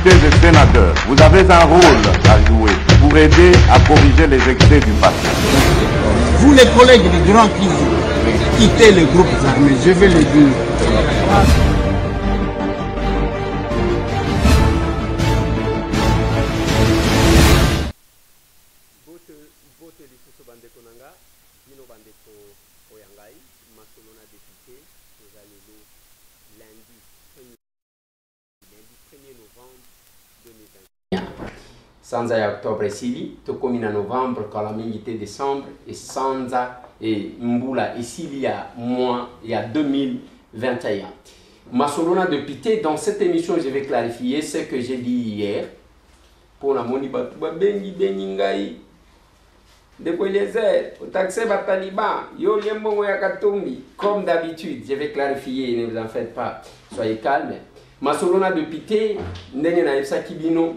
députés et sénateurs, vous avez un rôle à jouer pour aider à corriger les excès du passé. Vous les collègues du Grand Kivu, quittez les groupes armés, je vais le dire. Sanza ya octobre esili tokomi na novembre kala mingi te décembre et sanza et mbula esili ya mois ya 2021. Masolona de Pité, dans cette émission je vais clarifier ce que j'ai dit hier pour la moni batuba bengi beningai de Eliezer au taxé ba taliban yo liembongo ya katumbi comme d'habitude. Je vais clarifier, ne vous en faites pas, soyez calme. Masolona de Pité ndenge na yebisa kibino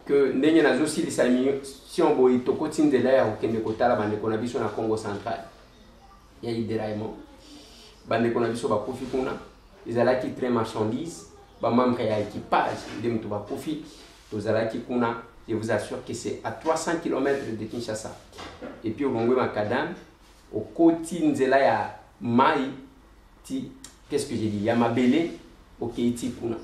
que ndenge na zosilisa mission boyi tokotindela ya kokende kotala bandeko na biso na Congo central ya idéraillement bandeko na biso bakufi kuna ezalaki train marchandise bamembre ya équipage nde mutu bakufi tozalaki kuna. Je vous assure que c'est à 300 km de Kinshasa. Et puis au Bongwe Makadam au côté nzela ya mai ti qu'est-ce que j'ai dit Yamabele au Keiti kuna.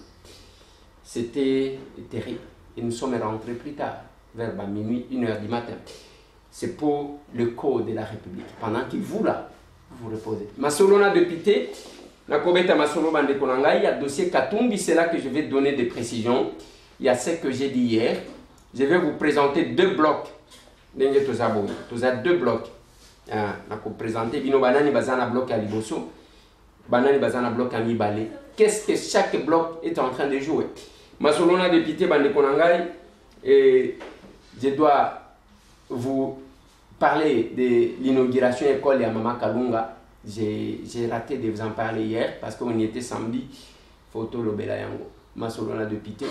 C'était terrible. Et nous sommes rentrés plus tard, vers minuit, 1h du matin. C'est pour le code de la République. Pendant que vous là, vous reposez. Masolona de Pité, na kobeta masolo bande konanga, il y a dossier Katumbi, c'est là que je vais donner des précisions. Il y a ce que j'ai dit hier. Je vais vous présenter deux blocs. Ndenge tozabo, toza deux blocs. Na ko présenter bino banani bazana bloc à liboso, banani bazana bloc à mibale. Qu'est-ce que chaque bloc est en train de jouer? Masolona de Pité bande konangai, et je dois vous parler de l'inauguration école de Mama Kalunga. J'ai raté de vous en parler hier parce qu'on y était samedi. Photo Lobela Yango. Masolona de Pité.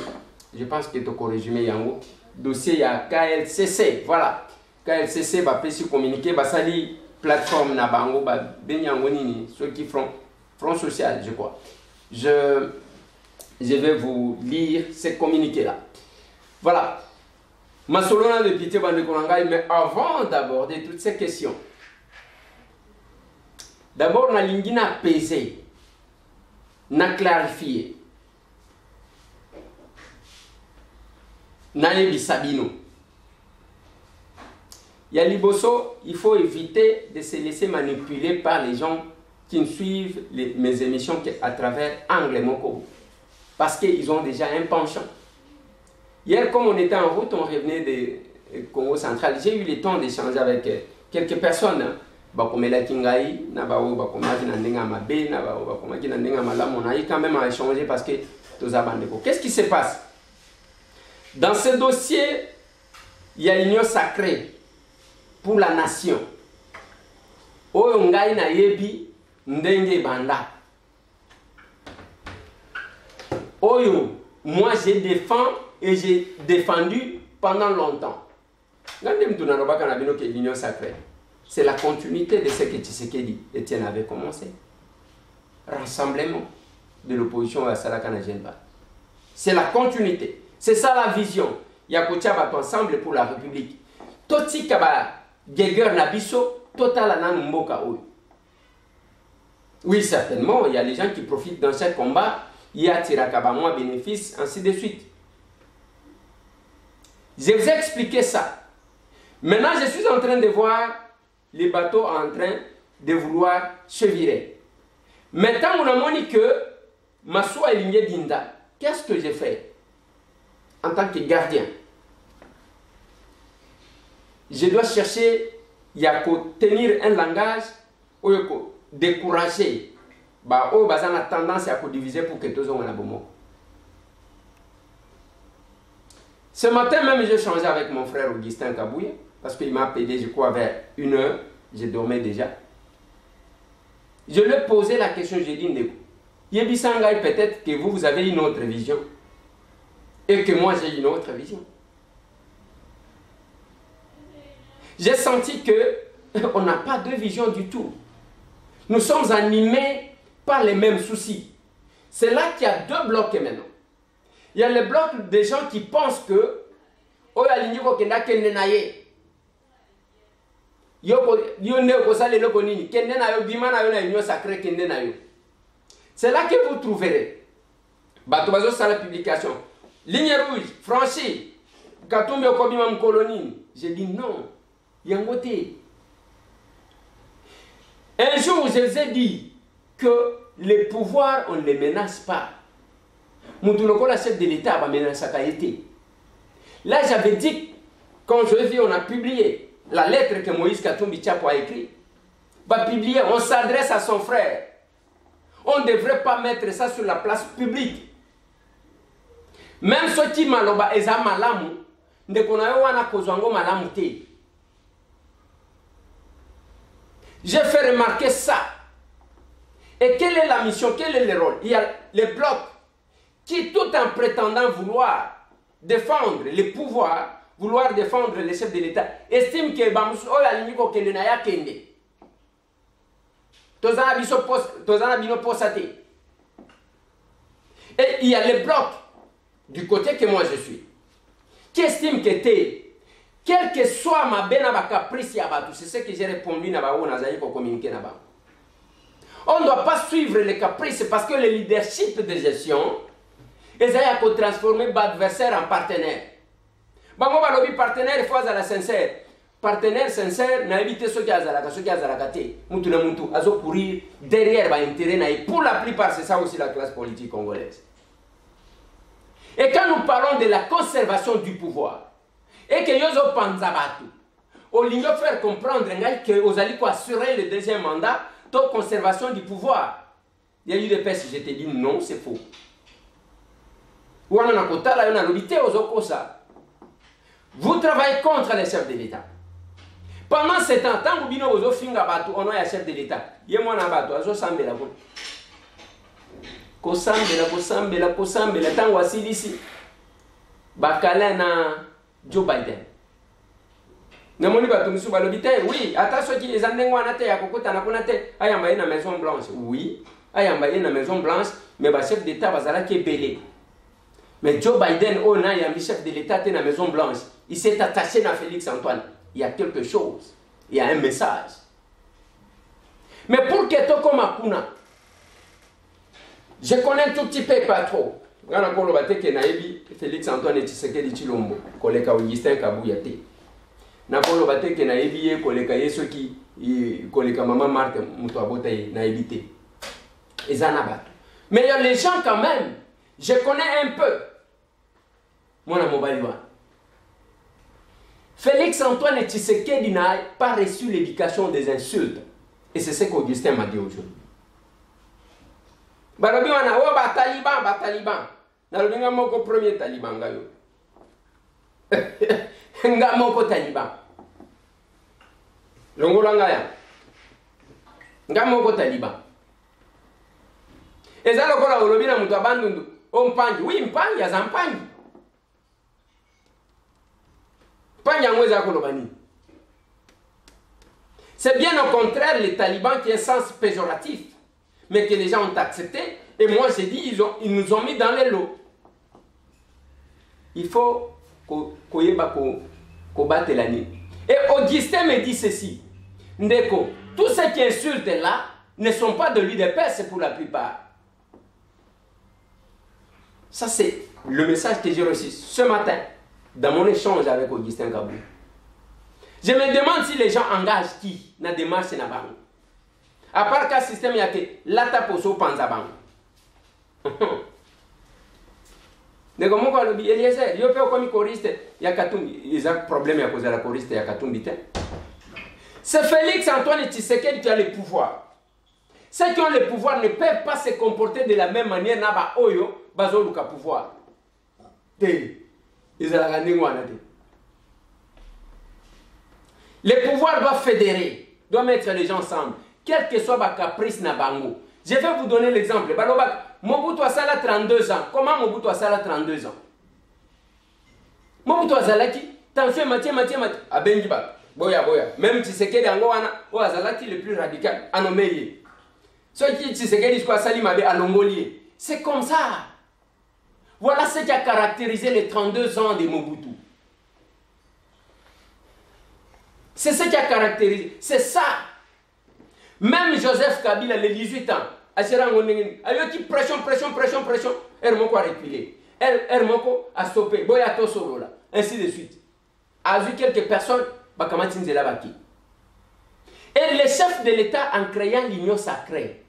Je pense que tu as résumé Yango. Dossier il y a KLCC. Voilà. KLCC va plus communiquer. Va sali plateforme na bango ba benyango nini ceux qui font front social, je crois. Je vais vous lire ces communiqués-là. Voilà. Masolona de Pité Bandekonangai, mais avant d'aborder toutes ces questions, d'abord, on a l'ingina pesé, na clarifié, na yebi sabino. Yaliboso, il faut éviter de se laisser manipuler par les gens qui ne suivent mes émissions qu'à travers Angle Moko. Parce qu'ils ont déjà un penchant. Hier, comme on était en route, on revenait de Congo central. J'ai eu le temps d'échanger avec quelques personnes. On a quand même à échanger parce que qu'est-ce qui se passe? Dans ce dossier, il y a l'union sacrée pour la nation. Oyongai na yebi ndenge banda. Oyo, moi je défends et j'ai défendu pendant longtemps. L'union sacrée, c'est la continuité de ce que Tshisekedi Etienne avait commencé. Rassemblement de l'opposition à Salakana Genba. C'est la continuité. C'est ça la vision. Yakocha ensemble pour la République. Toti Kaba Geger Nabiso, Total Anan Mboka Oyo. Oui, certainement, il y a des gens qui profitent dans ce combat. Il y a Tirakaba moins bénéfice, ainsi de suite. Je vous ai expliqué ça. Maintenant, je suis en train de voir les bateaux en train de vouloir se virer. Maintenant, on a dit que Massoua et Lignée Dinda, qu'est-ce que j'ai fait en tant que gardien? Je dois chercher, il y a tenir un langage, décourager. Bah, oh, bah, ça a tendance à diviser pour que tous on a bon mot. Ce matin même, j'ai changé avec mon frère Augustin Kabouye, parce qu'il m'a appelé, je crois, vers 1h, je dormais déjà. Je lui ai posé la question, j'ai dit, Yebisangai, peut-être que vous avez une autre vision, et que moi j'ai une autre vision. J'ai senti qu'on n'a pas de vision du tout. Nous sommes animés par les mêmes soucis. C'est là qu'il y a deux blocs maintenant. Il y a le bloc des gens qui pensent que oh alingi ko kenda kende na ye. Yo ne ko sale loko nini kende na yo bima na yo na union sacrée kende na yo. C'est là que vous trouverez bato bazo sala publication ligne rouge franchie Katumbi okobima mkoloni. J'ai dit non. Yangote. Un jour, je vous ai dit que les pouvoirs, on ne les menace pas. Moutoulouko, la chef de l'État, va menacer sa été. Là, j'avais dit, quand je vis, on a publié la lettre que Moïse Katumbi Tchapo a écrite. Va publier, on s'adresse à son frère. On ne devrait pas mettre ça sur la place publique. Même ceux qui maloba eza malamu, ne konayo wana kozwango malamu te. J'ai fait remarquer ça. Et quelle est la mission, quel est le rôle? Il y a les blocs qui, tout en prétendant vouloir défendre les pouvoirs, vouloir défendre les chefs de l'État, estiment que Bamusu oya liniko kende na ya kende. Tozana bino posate. Et il y a les blocs du côté que moi je suis, qui estiment que t'es quel que soit ma bena ba caprice ya batu, c'est ce que j'ai répondu na ba ona zayi ko communiquer na ba. On ne doit pas suivre les caprices parce que le leadership de gestion ezaya ko transformer l'adversaire en partenaire. Bango ba lobi partenaire il faut à la sincère. Partenaire sincère na éviter ceux qui azalaka te. Mutu na mutu azo courir derrière ba intérêt na et pour la plupart c'est ça aussi la classe politique congolaise. Et quand nous parlons de la conservation du pouvoir, et que yozo panzabatu, au lieu de faire comprendre que vous allez assurer le deuxième mandat, toute conservation du pouvoir. Il y a eu des personnes, je te dis non, c'est faux. Vous travaillez contre les chefs de l'État. Pendant ce temps, tant que vous avez fait on a un chef de l'État. Il y a un bateau, vous avez fait Kosambela, tant que vous ici. Bakalena Joe Biden. Namoni batumsu balobite, oui, attention qui les andengwa na te ya kokota na kuna te, ayamba na Maison Blanche. Oui, ayamba na Maison Blanche, mais ba chef d'État bazala ki belé. Mais Joe Biden on a ya chef de l'État te na Maison Blanche, il s'est attaché à Félix Antoine. Il y a quelque chose, il y a un message. Mais pour que to comme akuna, je connais tout petit peu pas trop. Gana kolo bateke na ebi Félix Antoine Tshisekedi Tshilombo koleka Augustin Kabuya te. Na kolo bateke na ebi ye koleka yeso ki koleka maman Marthe muto abota na ebi te. Ezana bato. Mais il y a les gens quand même, je connais un peu. Mon amobaliwa. Félix Antoine Tshisekedi n'a pas reçu l'éducation des insultes. Et c'est ce qu'Augustin m'a dit aujourd'hui. Balobi wana o ba taliban. Nalobi nga moko premier taliban ngayo. Nga moko taliban. Longola ngaya. Nga moko taliban. Eza lokola olobi na mutu abandundu. O mpangi, oui mpangi aza mpangi. Mpangi angweza koloba nini? C'est bien au contraire les talibans qui ont un sens péjoratif, mais que les gens ont accepté. Et moi j'ai dit, ils nous ont mis dans les lots. Il faut qu'on batte la nuit. Et Augustin me dit ceci. Ndeko, tous ceux qui insultent là ne sont pas de l'UDPS pour la plupart. Ça c'est le message que j'ai reçu ce matin dans mon échange avec Augustin Kabou. Je me demande si les gens engagent qui na démarche na bango. À part qu'un système yake lata poso panza bango. Nego moko alobi Eliezer, yo pe okomi choriste ya Katumbi, ils ont problème à cause de la choriste ya Katumbi te. C'est Félix Antoine Tshisekedi qui a le pouvoir. Ceux qui ont le pouvoir ne peuvent pas se comporter de la même manière na ba oyo bazo luka pouvoir. Te. Ils ont la ngwana te. Les pouvoirs doivent fédérer, doivent mettre les gens ensemble, quel que soit ma caprice na bango. Je vais vous donner l'exemple. Mobutu Asala 32 ans. Comment Mobutu Asala 32 ans? Mobutu Asala qui tension Mathieu. Abengiba. Boya. Même Tshisekedi Angoana, ou Azalaki le plus radical, anomélié. Ceux qui Tshisekedi Asali Mabe Alongolié. C'est comme ça. Voilà ce qui a caractérisé les 32 ans de Mobutu. C'est ce qui a caractérisé. C'est ça. Même Joseph Kabila, les 18 ans, qui pression, Hermoko a reculé. Hermoko a stoppé. Boyato solo là. Ainsi de suite. A vu quelques personnes, et les chefs de l'État, en créant l'union sacrée,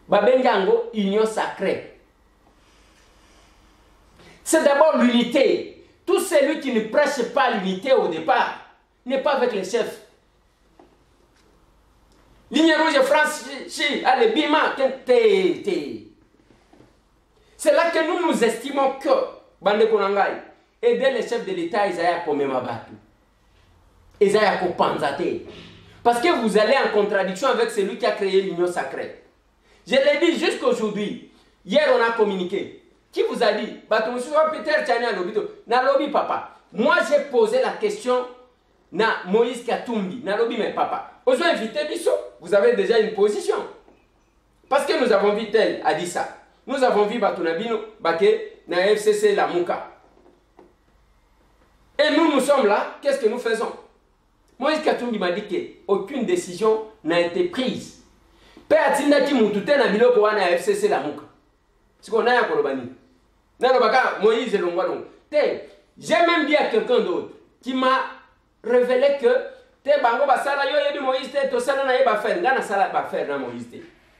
Babengango, union sacrée. C'est d'abord l'unité. Tout celui qui ne prêche pas l'unité au départ n'est pas avec les chefs. Ligne rouge, France, allez, Bima, c'est là que nous estimons que, Bande Konangai, aider les chefs de l'État, ils aillent pour Memabatu. Ils aillent pour Panzate. Parce que vous allez en contradiction avec celui qui a créé l'union sacrée. Je l'ai dit jusqu'aujourd'hui. Hier, on a communiqué. Qui vous a dit Peter Tchania Nalobi papa. Moi, j'ai posé la question na Moïse Katumbi. Nalobi, mais papa. Vous avez invité Bissot. Vous avez déjà une position. Parce que nous avons vu tel a dit ça. Nous avons vu Batunabino Baké na FCC la Mouka. Et nous sommes là. Qu'est-ce que nous faisons? Moïse Katumbi m'a dit qu'aucune décision n'a été prise. Père Tindaki Moutouté na biloko wana FCC la Mouka. C'est qu'on a un Kolobani. Moïse et Longwalong. J'ai même dit à quelqu'un d'autre qui m'a révélé que te bango basala yo yebi Moïse te to sala na yeba faire ngana sala ba faire na Moïse te.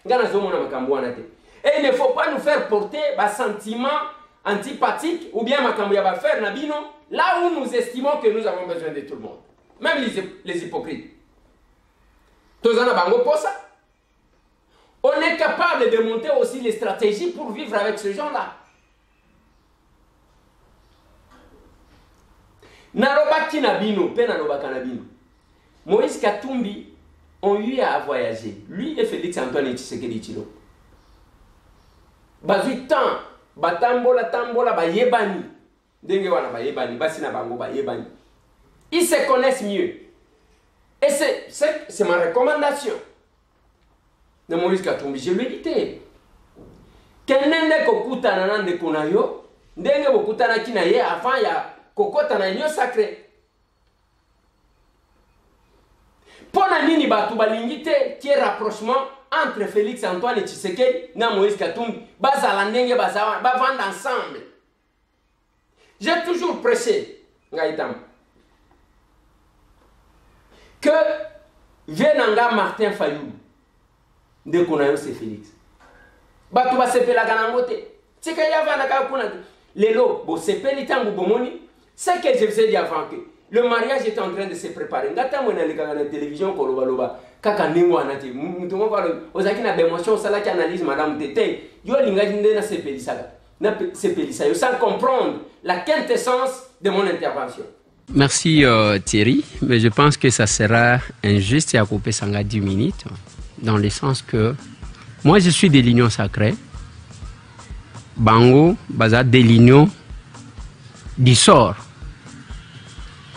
Ngana zomo na makambo wana te. Et il ne faut pas nous faire porter ba sentiments antipathiques ou bien makambo ya ba faire na bino là où nous estimons que nous avons besoin de tout le monde. Même les hypocrites. Tozana bango pour ça. On est capable de monter aussi les stratégies pour vivre avec ces gens-là. Narobaki Nabino, Penanobaka Nabino. Moïse Katumbi ont eu à voyager. Lui et Félix Antoine Tshisekedi Tshilombo. Bazui temps, batambola tambola ba yebani. Denge wana ba yebani, basina bango ba yebani. Ils se connaissent mieux. Et c'est ma recommandation. De Moïse Katumbi, je lui ai dit, kenende kokutana nande kunayo, ndenge bokutana kinaye avant ya kokota na union sacrée. Pona nini batu balingite qui est rapprochement entre Félix Antoine Tshisekedi na Moïse Katumbi, bazala ndenge bazawa, bavanda ensemble. J'ai toujours prêché, Ngaïtam, que Venanga Martin Fayou de Konayo c'est Félix. Batu ba sepela kanangote. Tika yava na kakuna. Lelo bo sepeli tangu bomoni. C'est que je vous ai dit avant que le mariage est en train de se préparer. Ngata mona le kaka na télévision ko loba loba. Kaka ningo anati. Mutongo ba ozaki na bémotion sala ki analyse madame Tete. Yo linga jinde na sepeli sala. Na sepeli sa yo sans comprendre la quintessence de mon intervention. Merci Thierry, mais je pense que ça sera injuste à couper Sanga 10 minutes. Dans le sens que moi je suis de l'union sacrée. Bango, baza de l'union du sort.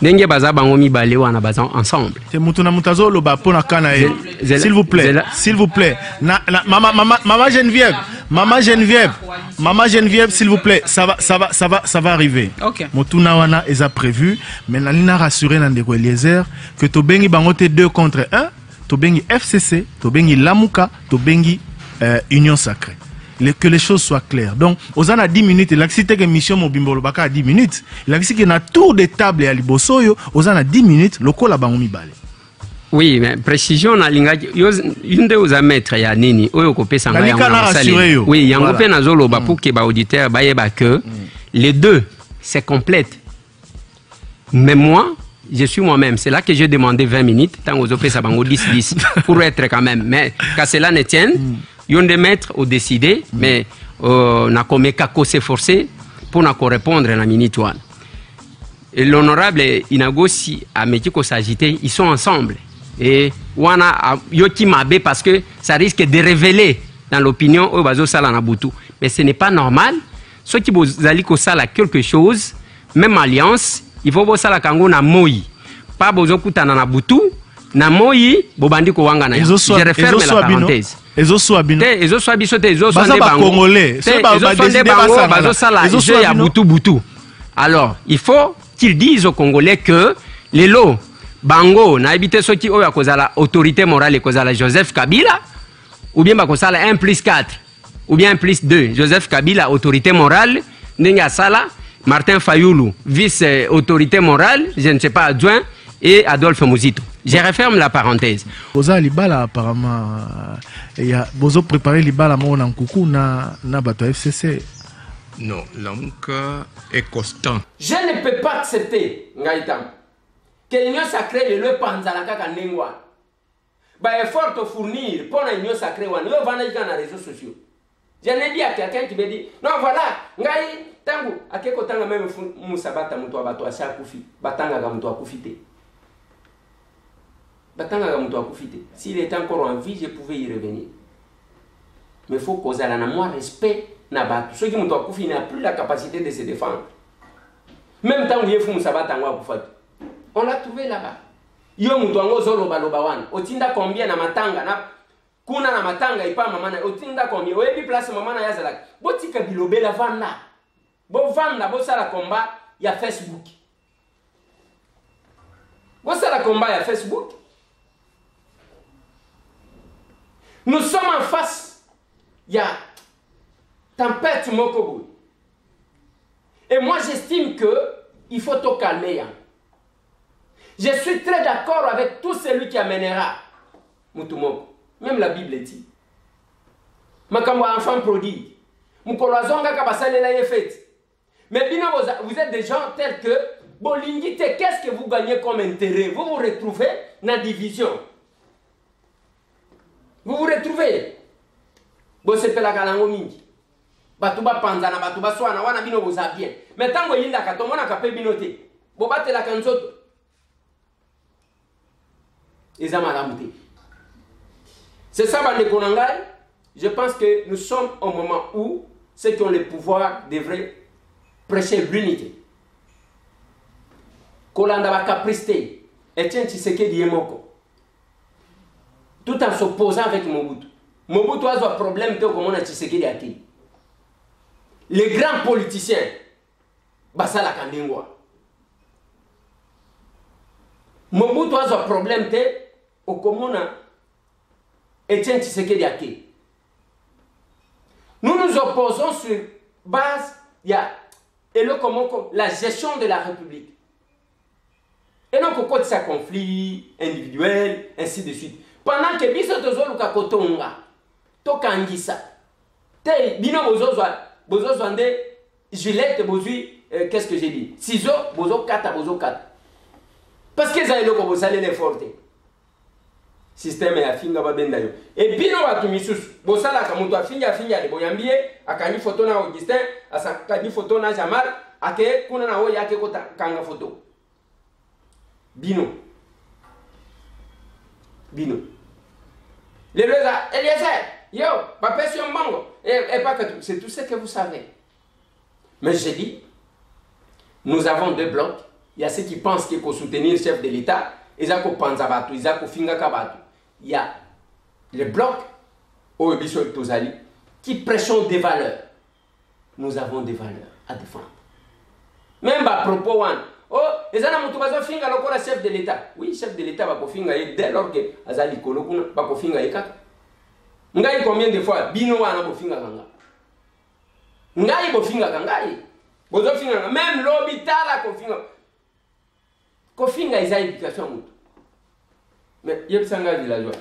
Nenge baza bango mi balé wana baza ensemble. C'est mutuna mutazo loba pona kana s'il vous plaît. S'il vous plaît. Maman Geneviève, s'il vous plaît, ça va arriver. OK. Mutuna wana est prévu, mais nalina rassurer na ndeko Eliezer que to bengi bango te 2 contre 1. Tobengi FCC, Tobengi Lamuka, Tobengi Union Sacrée. Que les choses soient claires. Donc, aux a 10 minutes, il a cité que mission Mobimbolo Baka a 10 minutes. Il a cité qu'il y a un tour de table à Libosoyo, aux a 10 minutes, le col à Bangomi Balé. Oui, mais précision, une de vos maîtres, il y a Nini, Oyo Kopé Sanga Yango. Oui, Yango Pe Nazolo, pour que les auditeurs, que les deux, c'est complète. Mais moi, je suis moi-même. C'est là que j'ai demandé 20 minutes, tant aux opé Sabango 10-10, pour être quand même. Mais qu'à cela ne tienne, ils ont des maîtres au décidé, mais n'a comme kako s'efforcer pour n'a répondre à la minute one. Et l'honorable Inagosi a Metiko s'agiter, ils sont ensemble. Et wana Yoki Mabe parce que ça risque de révéler dans l'opinion au Bazo Salanabutu. Mais ce n'est pas normal. Ceux qui vous allez sala quelque chose, même alliance, il faut que ça kango na moi. Pas besoin de na butu, na moi, bobandi ko wanga na. Je referme la parenthèse. Ezo swabino. Ezo swabiso te ezo swande bango. Congolais. Ezo swande bango bazo sala jeu ya butu. Alors, il faut qu'ils disent aux Congolais que les lots bango na habité ceux qui ont la autorité morale et la Joseph Kabila ou bien bakosala 1+4 ou bien 1+2 Joseph Kabila autorité morale Nenga Sala Martin Fayoulou vice autorité morale je ne sais pas adjoint et Adolphe Mouzito. Je referme la parenthèse. Boza libala apparemment ya bozo préparer libala mo na nkuku na bato FCC. Non, Lamuka est constant. Je ne peux pas accepter, Ngaïtam, que l'Union sacrée le panzalaka kanengwa. Bah, effort te fournir pour l'Union sacrée, on va vendre dans les réseaux sociaux. Je n'ai dit à quelqu'un qui me dit, non, voilà, Ngaï, tango, à quel côté même Moussabata Moutoua Bato Asa Koufi, Batanga Gamoutoua Koufité. Batanga Gamoutoua Koufité. S'il était encore en vie, je pouvais y revenir. Mais il faut causer à moi respect. Ceux qui n'ont plus la capacité de se défendre. Même temps où il faut on l'a trouvé là-bas. Yo mutuango zolo balobawan. Otinda combien na matanga na kuna na matanga ipa mamana. Otinda combien. Oyebi place mamana yazalak. Botika bilobe la vanda. Bo vanda bo sala combat ya Facebook. Bo sala combat ya Facebook. Nous sommes en face. Ya tempête Mokobo. Et moi j'estime que il faut te calmer. Je suis très d'accord avec tout celui qui amènera Moutoumoko. Même la Bible dit. Makambo enfant prodigue. Moukolazonga kabasale la yefet. Mais bien vous êtes des gens tels que Bolingite, qu'est-ce que vous gagnez comme intérêt? Vous vous retrouvez dans la division. Vous vous retrouvez. Bon c'est la galango mingi. Batuba panzana batuba swana wana bino boza bien. Mais tango yinda katomona kape binote. Bobate la kanzoto. C'est ça, je pense que nous sommes au moment où ceux qui ont le pouvoir devraient prêcher l'unité. Kolanda va caprister, Etienne Tshisekedi Yemoko, tout en s'opposant avec Mobutu. Mobutu a un problème que comme on a Tshisekedi Aki. Les grands politiciens, Basala Kandingwa. Mobutu a un problème que au Komona Etienne Tshisekedi Ake. Nous nous opposons sur base la gestion de la République. Et donc, au côté de ces conflits individuels, ainsi de suite. Pendant que biso tozoluka kotonga, tokangisa, te bino bozo zwande gilette bozui, qu'est-ce que j'ai dit? Ciseaux, bozo kata. Parce que ça est le comme ça les fortes. Système ya finga babenda yo. Et bino watu misus, bosala kamuto afinga le boyambie, akani photo na Augustin, asakani photo na Jamal, ake kuna na oya ake kota kanga photo. Bino. Les deux Eliezer, yo, papa sur mango, et pas que tout, c'est tout ce que vous savez. Mais j'ai dit, nous avons deux blocs. Il y a ceux qui pensent qu'il faut soutenir le chef de l'État, ils ont Panzabatu, ils ont Finga Kabatu. Il y a le bloc au Bichot Tozali qui prêchent des valeurs. Nous avons des valeurs à défendre. Même à propos, oh, les gens ont Finga le chef de l'État. Oui, chef de l'État va Finga dès lors que Azali Kolokuna va Finga Ekaka. Ngai combien de fois Bino wana Bofinga Kanga. Ngai Bofinga Kangai. Bozo Finga même l'hôpital a Kofinga. Kofinga ils ont éducation mutu. Mais yebsanga villageois.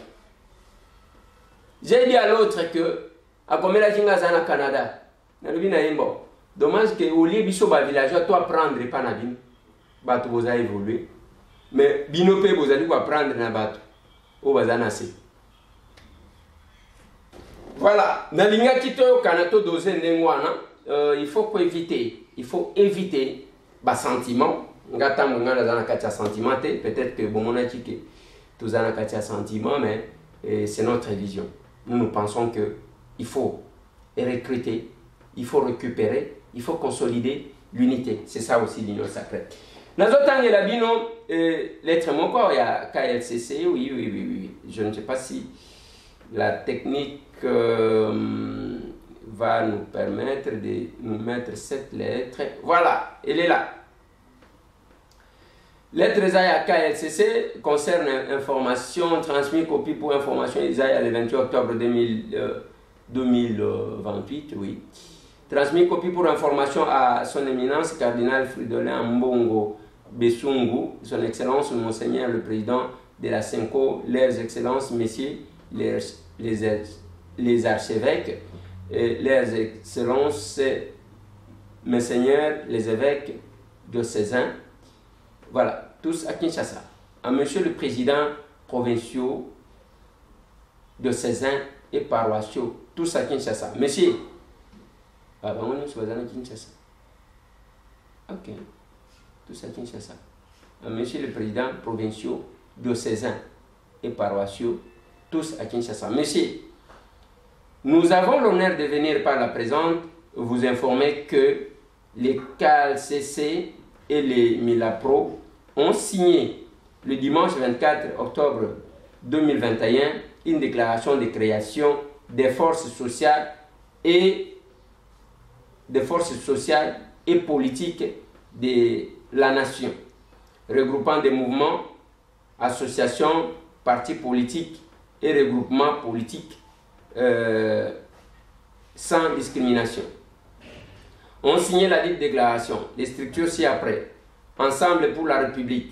J'ai dit à l'autre que à combien la kinga zana Canada. Na lubina yembo. Dommage que au lieu biso ba villageois toi prendre pas na bin. Bato boza évoluer. Mais bino pe bozali ko prendre na bato. O bazana se. Voilà, na linga kito kanato doze ndengwana, il faut éviter bas sentiment. Ngata mungana zana katia sentiment, peut-être que bon mon a que tout zana katia sentiment, mais c'est notre vision. Nous pensons que il faut recruter, il faut récupérer, il faut consolider l'unité. C'est ça aussi l'union sacrée. Nazotang la bino l'être mon corps il y a KLCC, oui. Je ne sais pas si La technique va nous permettre de nous mettre cette lettre. Voilà, elle est là. Lettre Zaya KLCC concerne information, transmis copie pour information Zaya le 28 octobre 2028, oui. Transmis copie pour information à son éminence cardinal Fridolin Mbongo Bessungu, son excellence Monseigneur le président de la Cinco, leurs excellences, messieurs, les archevêques, leurs excellences, monseigneurs, les évêques diocésains, voilà, tous à Kinshasa. À monsieur le président provinciaux, diocésains et paroissiaux, tous à Kinshasa. Monsieur, on est à Kinshasa. Ok, tous à Kinshasa. À monsieur le président provinciaux, diocésains et paroissiaux, tous à Kinshasa. Monsieur, nous avons l'honneur de venir par la présente vous informer que les KLCC et les Milapro ont signé le dimanche 24 octobre 2021 une déclaration de création des forces sociales et politiques de la nation, regroupant des mouvements, associations, partis politiques et regroupements politiques sans discrimination. On signé la dite déclaration des structures ci-après: Ensemble pour la République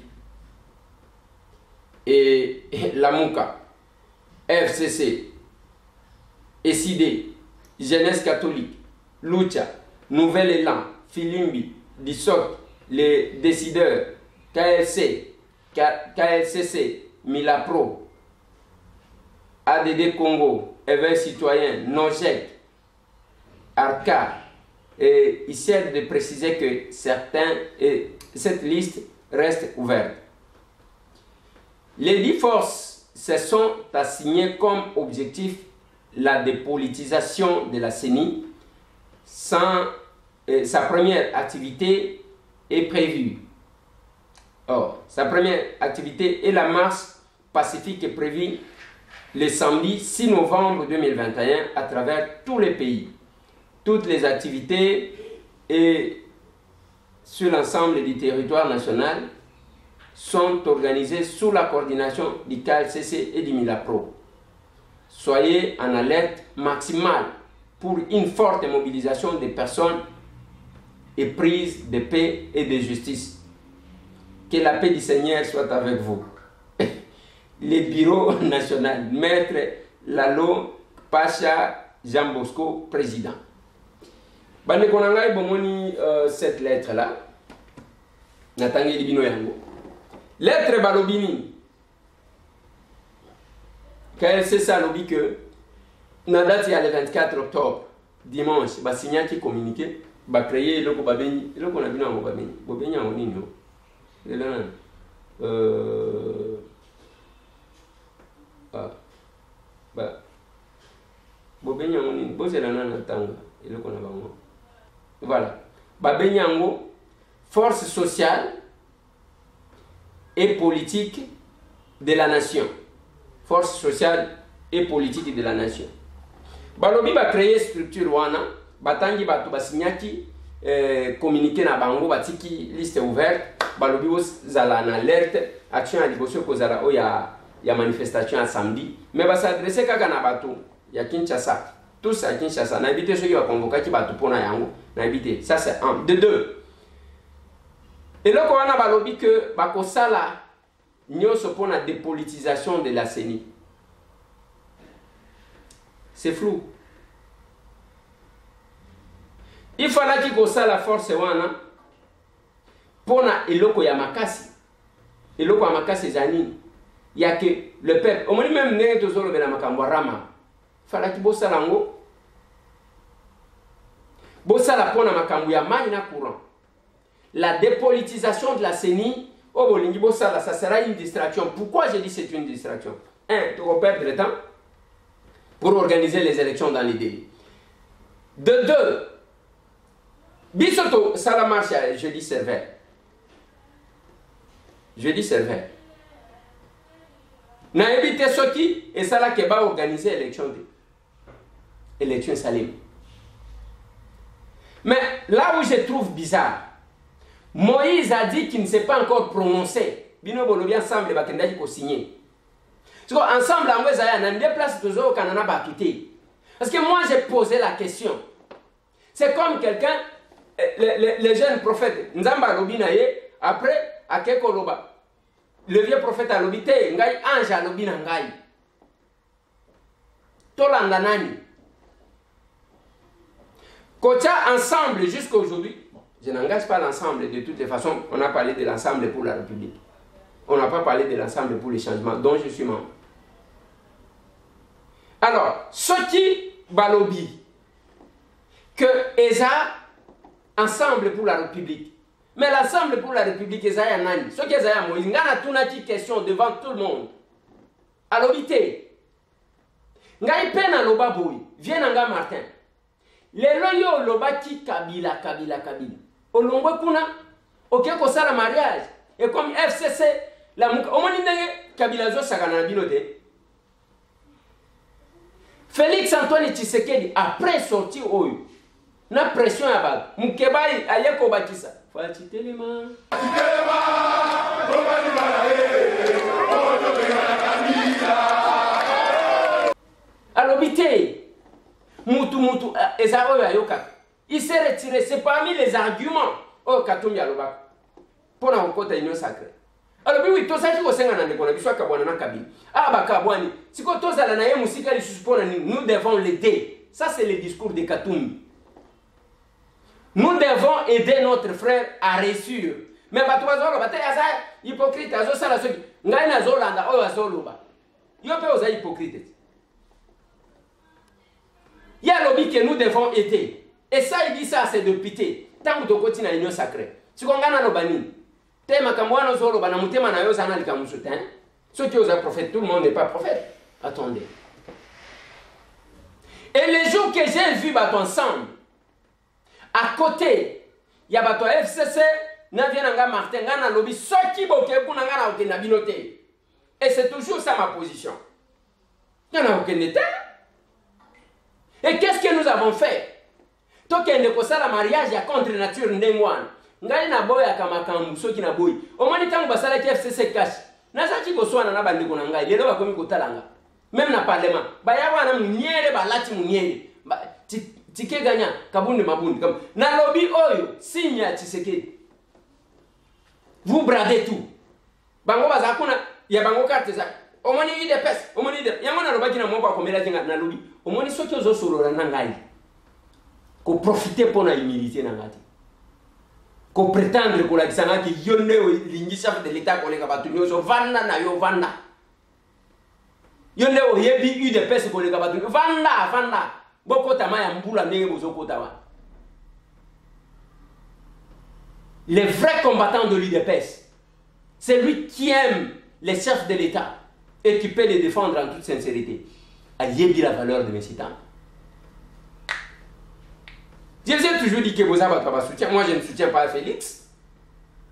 et la MOUCA, FCC, SID, Jeunesse catholique, Lucha, Nouvel Élan, Filimbi, DISOC, les décideurs, KLCC, Milapro, ADD Congo, Éveil citoyen, NOGEC, ARCA. Et il sert de préciser que cette liste reste ouverte. Les 10 forces se sont assignées comme objectif la dépolitisation de la CENI. Sa première activité est prévue. Or, sa première activité est la marche pacifique prévue le samedi 6 novembre 2021 à travers tous les pays. Toutes les activités et sur l'ensemble du territoire national sont organisées sous la coordination du KLCC et du Milapro. Soyez en alerte maximale pour une forte mobilisation des personnes éprises de paix et de justice. Que la paix du Seigneur soit avec vous. Les bureaux nationaux, Maître Lalo Pacha Jean Bosco, président. Bande konangai bomoni cette lettre là. Natangi libino yango. Lettre balobini. KLCC lobby que na date ya le 24 octobre dimanche ba signer qui communiqué ba créer loko babeni loko na bino ngo babeni. Bobeni ngo nini yo. Lelana bobeni ngo nini bozelana na tanga loko na bango. Voilà. Babenyango, force sociale et politique de la nation. Force sociale et politique de la nation. Balobi va créer structure wana, batangi batu basinyaki communiquer na bango batiki liste ouverte, balobi zala na alerte action à liboso ko zala o ya manifestation à samedi, mais ba s'adresser kaka na batu ya Kinshasa. Tous à Kinshasa, n'a évité ceux qui va convoquer qui va tout pour Nayango, n'a évité. Ça c'est un. De deux. Et là, quand on a balobi que Bakosala, nous sommes pour la dépolitisation de la CENI. C'est flou. Il fallait qu'il y ait la force wana pour na eloko ya makasi. Eloko ya makasi zani. Il y a que le peuple. Au moins même n'est pas toujours le makambo rama. Fallait qu'il bosse lango. Bossa la pona makambu ya mai na courant. La dépolitisation de la CENI, oh bolingi bossa ça sera une distraction. Pourquoi j'ai dit c'est une distraction? Un, tu vas perdre le temps pour organiser les élections dans les délais. De deux, bisoto ça la marche jeudi sévère. Jeudi sévère. Na évité ce qui et ça là qui va organiser l'élection Salim. Mais là où je trouve bizarre, Moïse a dit qu'il ne s'est pas encore prononcé. Bino bolobi ensemble bakendaki ko signer. Parce que ensemble en Wezaya n'a des places toujours Canada batouté. Parce que moi j'ai posé la question. C'est comme quelqu'un les jeunes prophètes Nzamba lobi na ye après akeko loba. Le vieux prophète a lobité ngai ange a lobi na ngai. Tolanda nani. Kocha ensemble jusqu'à aujourd'hui. Je n'engage pas l'ensemble de toutes les façons. On a parlé de l'ensemble pour la République. On n'a pas parlé de l'ensemble pour les changements dont je suis membre. Alors, ce qui balobi que ESA ensemble pour la République. Mais l'ensemble pour la République, ESA y a nani. Ce qui ESA y a Moïse, ngana tunati question devant tout le monde. Alobité. Ngai pena loba boy. Viens anga Martin. Les loyo loba ki Kabila. Olongwe kuna, ok ko sala mariage. Et comme FCC, la muka, omoni ndenge Kabila zo sakana binote. Félix Antoine Tshisekedi après sorti oyo. Na pression ya ba. Mukebai ayeko bakisa. Fati telema. Alobité. Mutu eza oyo ayoka. Il s'est retiré, c'est parmi les arguments. Oh, Katoumi Aloba. Pour la rencontre union sacrée. Alors, oui, tout ça, je sais que nous devons l'aider. Ça, c'est le discours de Katoumi. Nous devons aider notre frère à réussir. Mais, hypocrite, il y a lobby que nous devons aider. Et ça, il dit ça, c'est de pitié. Tant que tu continues à l'union sacrée. Si on gagne nos bannis, tema kamwana zolo bana mutema na yo zana likamusutin. Ceux qui osent prophète, tout le monde n'est pas prophète. Attendez. Et les jours que j'ai vu bateau ensemble, à côté, il y a bateau FCC, Navienanga Martin, Gana lobby, ceux qui boquent pour n'anga aucun nabinoté. Et c'est toujours ça ma position. Il n'y en a aucun état. Et qu'est-ce que nous avons fait? Tant qu'il y a un mariage, il y a contre nature ndengwan. Ngai na boya kama kambu soki na boy. Omani tangu basala ki FCC cash. Nazaki ko swana na bandi ko na ngai. Lelo bakomi ko talanga. Même na parlement. Ba ya wana munyere balati munyere. Ba tike ganya kabundi mabundi comme na lobby oyo sinya Tshisekedi. Vous bradez tout. Bango bazakuna ya bango carte za. Omani ide pes. Omani ide. Yango na lobaki na moko akomela jinga na lobby. Omani soki ozo solola na ngai. Ko profiter pour la humilité nangati. Ko prétendre ko la kisanga ki yonne lingi chef de l'état ko le kabatunyo so vanda na yo vanda. Yonne o yebi u de pese ko le kabatunyo vanda. Boko tamaya mbula ndenge bozo kota wa. Les vrais combattants de l'UDPS, c'est lui qui aime les chefs de l'état et qui peut les défendre en toute sincérité. A yebi la valeur de mes citants. Je vous ai toujours dit que vous avez votre soutien. Moi, je ne soutiens pas Félix.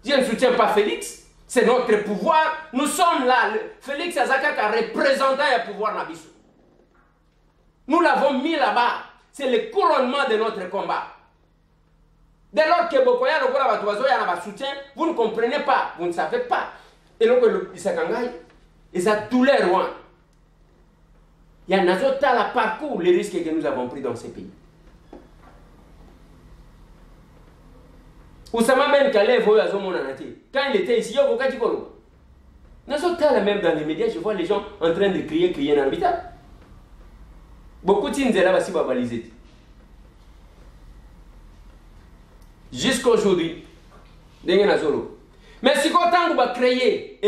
Je ne soutiens pas Félix. C'est notre pouvoir. Nous sommes là. Félix Azakaka représentant le pouvoir Nabissou. Nous l'avons mis là-bas. C'est le couronnement de notre combat. Dès lors que Bokoya a soutien, vous ne comprenez pas. Vous ne savez pas. Et donc, il y a tous les rois. Il y a un parcours les risques que nous avons pris dans ces pays. Oussama Ben Kalev, quand il était ici, même dans les médias, je vois les gens en train de crier dans l'hôpital. Beaucoup de gens sont balisés. Jusqu'à aujourd'hui, mais si vous avez créé,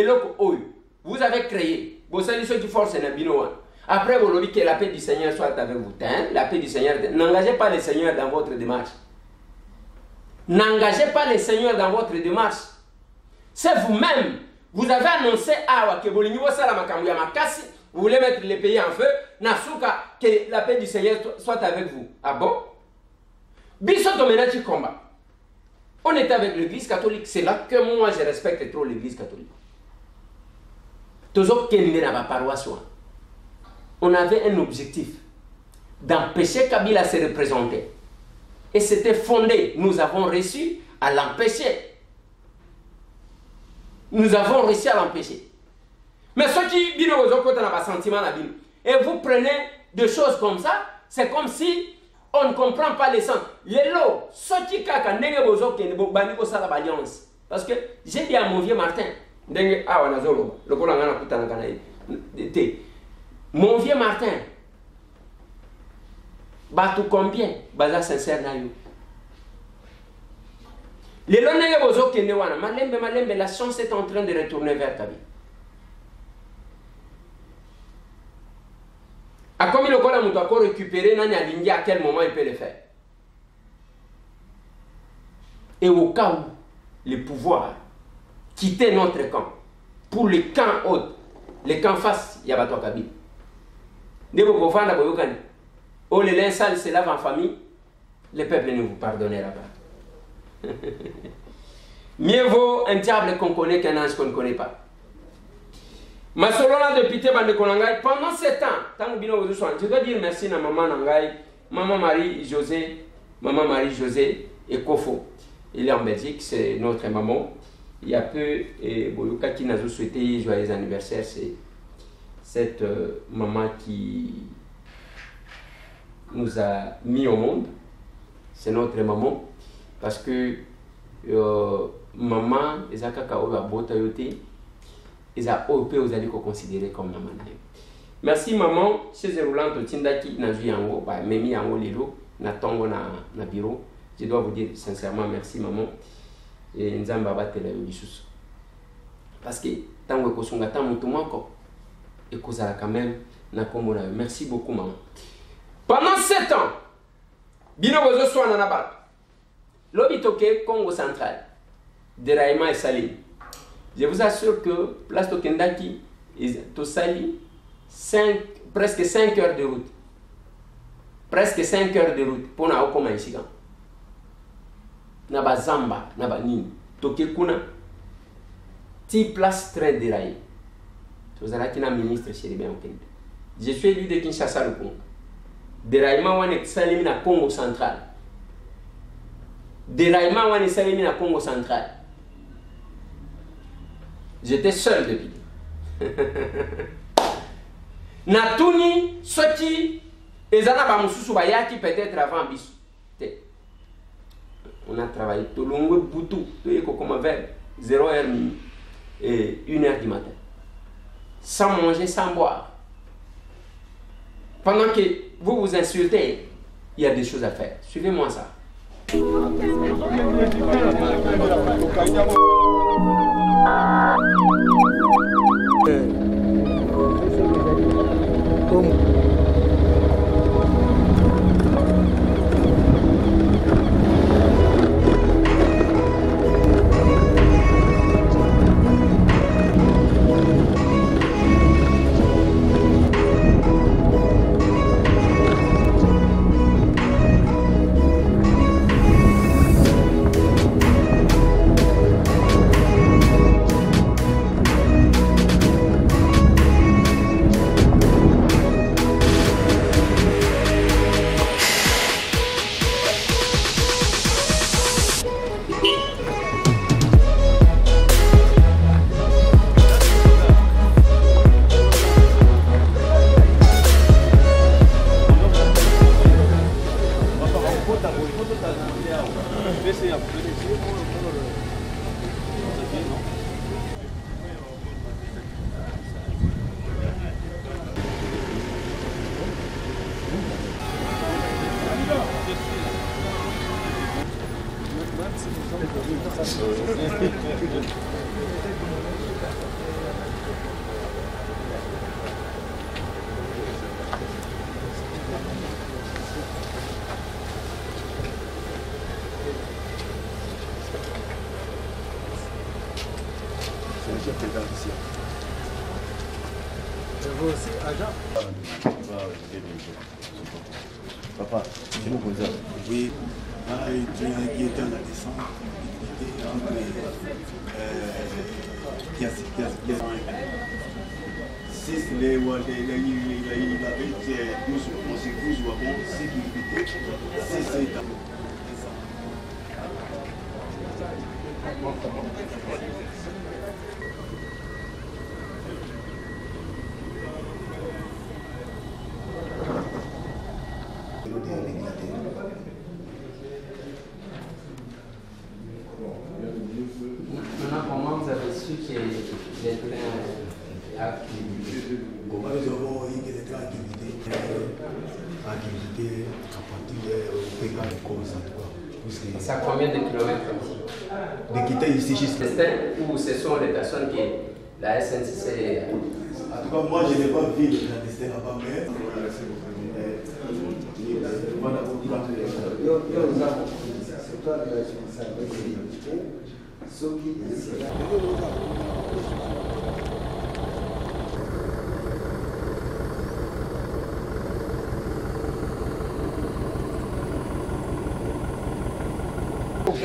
vous avez créé, vous savez ceux qui forcent un binoan. Après, vous avez dit que la paix du Seigneur soit avec vous. La paix du Seigneur, n'engagez pas le Seigneur dans votre démarche. N'engagez pas les seigneurs dans votre démarche. C'est vous-même. Vous avez annoncé que vous voulez mettre les pays en feu. Que la paix du Seigneur soit avec vous. Ah bon? On est avec l'église catholique. C'est là que moi je respecte trop l'église catholique. On avait un objectif d'empêcher Kabila de se représenter. Et c'était fondé. Nous avons réussi à l'empêcher. Nous avons réussi à l'empêcher. Mais ceux qui disent sentiment, et vous prenez des choses comme ça, c'est comme si on ne comprend pas les sens. Les lots, ceux qui kaka nenge bozo qui ne bani ko sala alliance. Parce que j'ai dit à mon vieux Martin, nenge awa nazolo, le kola ngana kutana kana té. Mon vieux Martin, batu combien, baza sincère na yo. Les lots nenge bozo qui ne wana, malembe, la chance est en train de retourner vers Kabila. Comme il a récupéré, à quel moment il peut le faire. Et au cas où le pouvoir quittait notre camp pour les camps autres, les camps face, il y a pas de Kabila. Oh, les linges sales se lavent en famille, le peuple ne vous pardonnera pas. Mieux vaut un diable qu'on connaît qu'un ange qu'on ne connaît pas. Ma solona de pité bande konangai pendant 7 ans tant bino ozuso je dois dire merci na maman nangai maman Marie-Josée et Kofo. Il est en Belgique, c'est notre maman. Il y a peu et Boyoka qui nous a souhaité joyeux anniversaire, c'est cette maman qui nous a mis au monde. C'est notre maman parce que maman ezaka ka oba bota yote. Ils ont considéré comme maman. Merci maman, chez Roulant Tindaki, na Yango, Memi Yango Lilo, na Tongo na bureau. Je dois vous dire sincèrement merci maman. Et Nzamba Batela Yobishus. Parce que Tango Kosunga Tamutumako, et Kozala quand même, na Komona. Merci beaucoup maman. Pendant 7 ans, Bino Bozo Swana Nabat, Lobitoke, Congo central, Deraïma et Salim. Je vous assure que Place Tokendaki est Sali, presque 5 heures de route. Presque 5 heures de route pour na okoma ici. Naba Zamba, Naba Nini, Tokekuna, ti place très déraillée. Vous avez un ministre chez les bien. Je suis élu de Kinshasa le Congo. Déraillement wane Salim na Congo central. Déraillement wane Salim na Congo central. J'étais seul depuis. Natuni, Soti, Ezana Bamususu Bayaki, peut-être avant Bissou. On a travaillé tout le monde, Boutou, comme vers 0h et 1h du matin. Sans manger, sans boire. Pendant que vous vous insultez, il y a des choses à faire. Suivez-moi ça. Papa, c'est nous comme ça. Oui, il était dans la descente. Il était entre Maintenant, comment vous avez su que les trains activités? Comment nous avons eu des trains activités à partir de Pékin et Kosa. C'est à combien de kilomètres ici? De quitter ici jusqu'à... Où ce sont les personnes que la SNCC... En tout cas, moi je n'ai pas vu les clandestins là-bas, mais...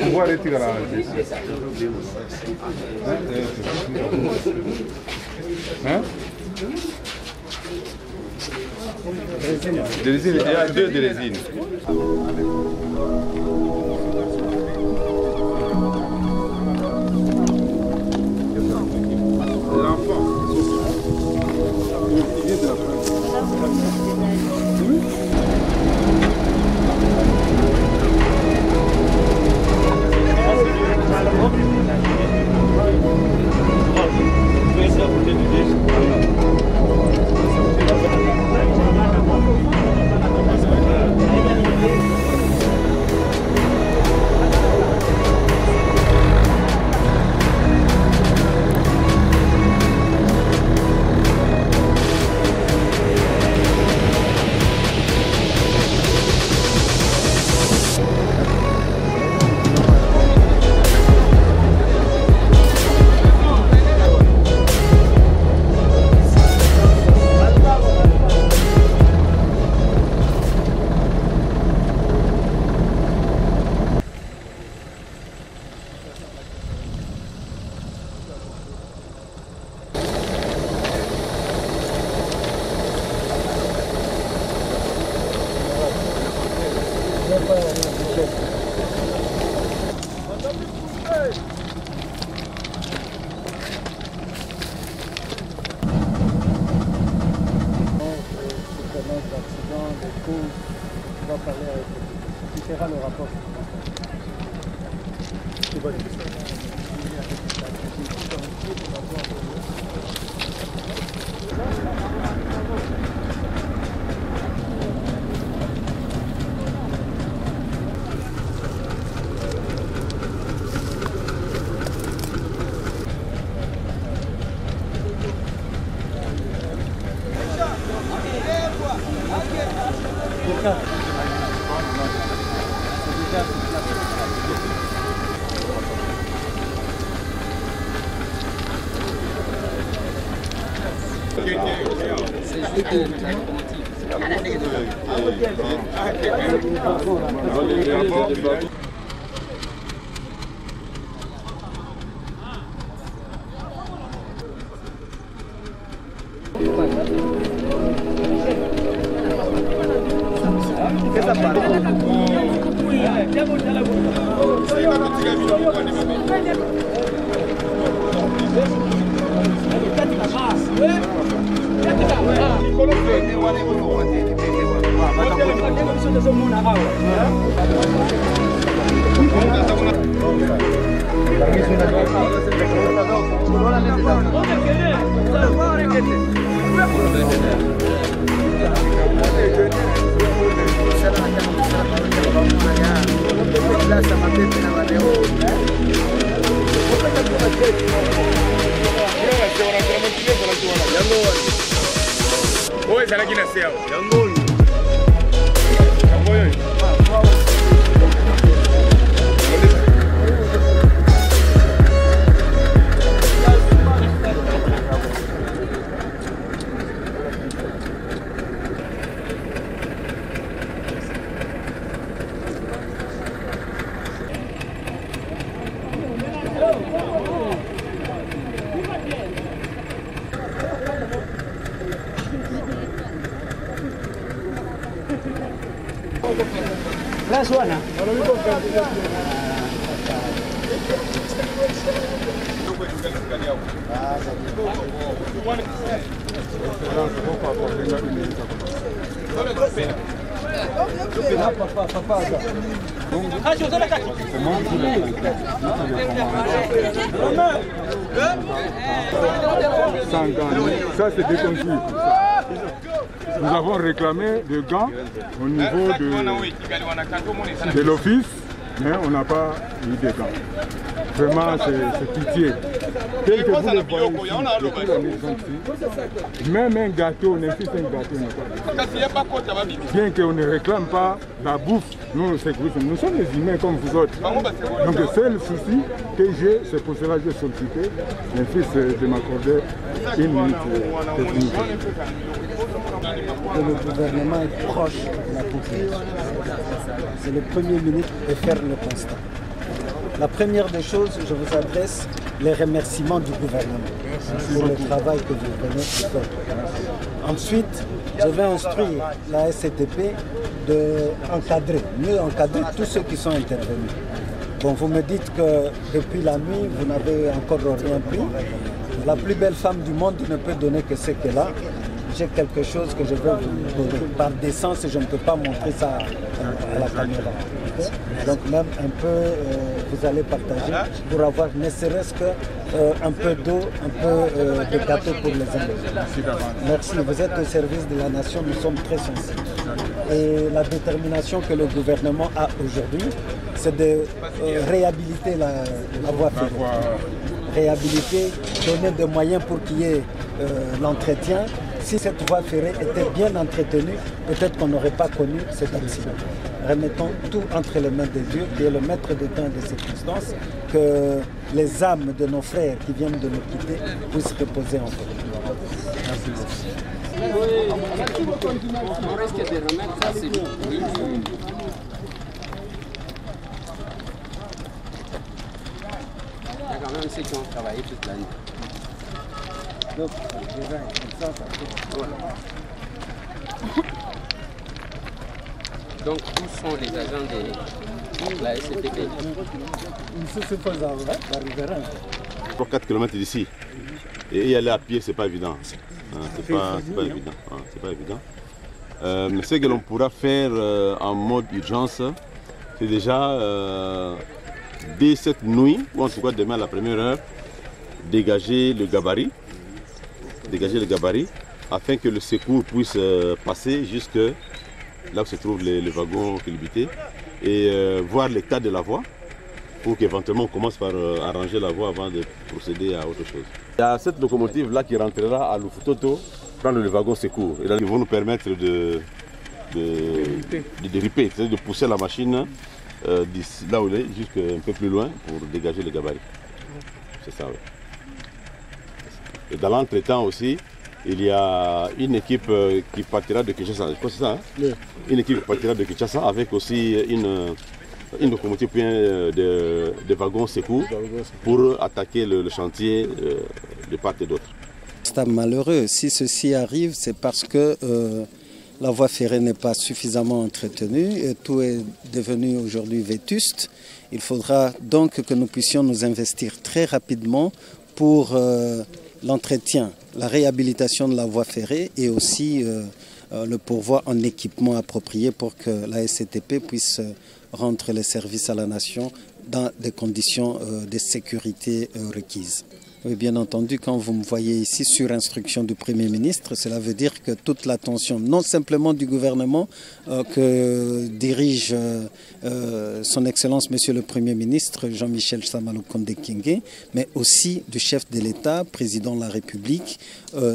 Pouvoir retirer la hein? De résine, il y a deux de résine. L'enfant. Il vient de la France. On va parler avec lui. Il fera le rapport. C'est bon. Ça c'est déconçu. Nous avons réclamé des gants au niveau de l'office, mais on n'a pas eu de gants. Vraiment, c'est pitié. Tel que vous le voyez ici, même un gâteau, n'importe un gâteau n'a pas. Bien qu'on ne réclame pas la bouffe, nous sommes des humains comme vous autres. Donc le seul souci que j'ai, c'est pour cela que j'ai sollicité mon fils de m'accorder une minute technique. Le gouvernement est proche de la population. C'est le Premier ministre de faire le constat. La première des choses, je vous adresse les remerciements du gouvernement pour le travail que vous venez de faire. Ensuite, je vais instruire la SCTP d'encadrer, mieux encadrer tous ceux qui sont intervenus. Bon, vous me dites que depuis la nuit, vous n'avez encore rien pris. La plus belle femme du monde ne peut donner que ce qu'elle a. J'ai quelque chose que je veux vous donner. Par décence, je ne peux pas montrer ça à la caméra. Donc même un peu, vous allez partager pour avoir ne serait-ce qu'un peu d'eau, un peu de gâteau pour les uns. Merci, vous êtes au service de la nation, nous sommes très sensibles. Et la détermination que le gouvernement a aujourd'hui, c'est de réhabiliter la voie ferrée. Réhabiliter, donner des moyens pour qu'il y ait l'entretien. Si cette voie ferrée était bien entretenue, peut-être qu'on n'aurait pas connu cet accident. Remettons tout entre les mains de Dieu, qui est le maître des temps et des circonstances, que les âmes de nos frères qui viennent de nous quitter puissent reposer en paix. Merci. On risque de remettre ça, c'est bien. Il y a quand même ceux qui ont travaillé toute l'année. Donc, déjà, comme ça, voilà. Donc, où sont les agents de la SCTP? Pour 4 km d'ici. Et y aller à pied, c'est pas évident. C'est pas évident. C'est pas évident. Mais ce que l'on pourra faire en mode urgence, c'est déjà dès cette nuit, ou en tout cas demain à la première heure, dégager le gabarit afin que le secours puisse passer jusque là où se trouvent les wagons culbutés et voir l'état de la voie pour qu'éventuellement on commence par arranger la voie avant de procéder à autre chose. Il y a cette locomotive là qui rentrera à Lufutoto prendre le wagon secours et là ils vont nous permettre de riper, c'est-à-dire de pousser la machine d'ici là où elle est jusqu'un peu plus loin pour dégager le gabarit. C'est ça, oui. Et dans l'entretemps aussi, il y a une équipe qui partira de Kinshasa, je crois que c'est ça, hein? Oui. Une équipe qui partira de Kinshasa avec aussi une locomotive de wagons secours pour attaquer le chantier de part et d'autre. C'est malheureux. Si ceci arrive, c'est parce que la voie ferrée n'est pas suffisamment entretenue et tout est devenu aujourd'hui vétuste. Il faudra donc que nous puissions nous investir très rapidement pour l'entretien, la réhabilitation de la voie ferrée et aussi le pourvoi en équipement approprié pour que la SCTP puisse rendre les services à la nation dans des conditions de sécurité requises. Oui, bien entendu, quand vous me voyez ici sur instruction du Premier ministre, cela veut dire que toute l'attention, non simplement du gouvernement que dirige son Excellence Monsieur le Premier ministre Jean-Michel Samalukonde Kyenge, mais aussi du chef de l'État, président de la République,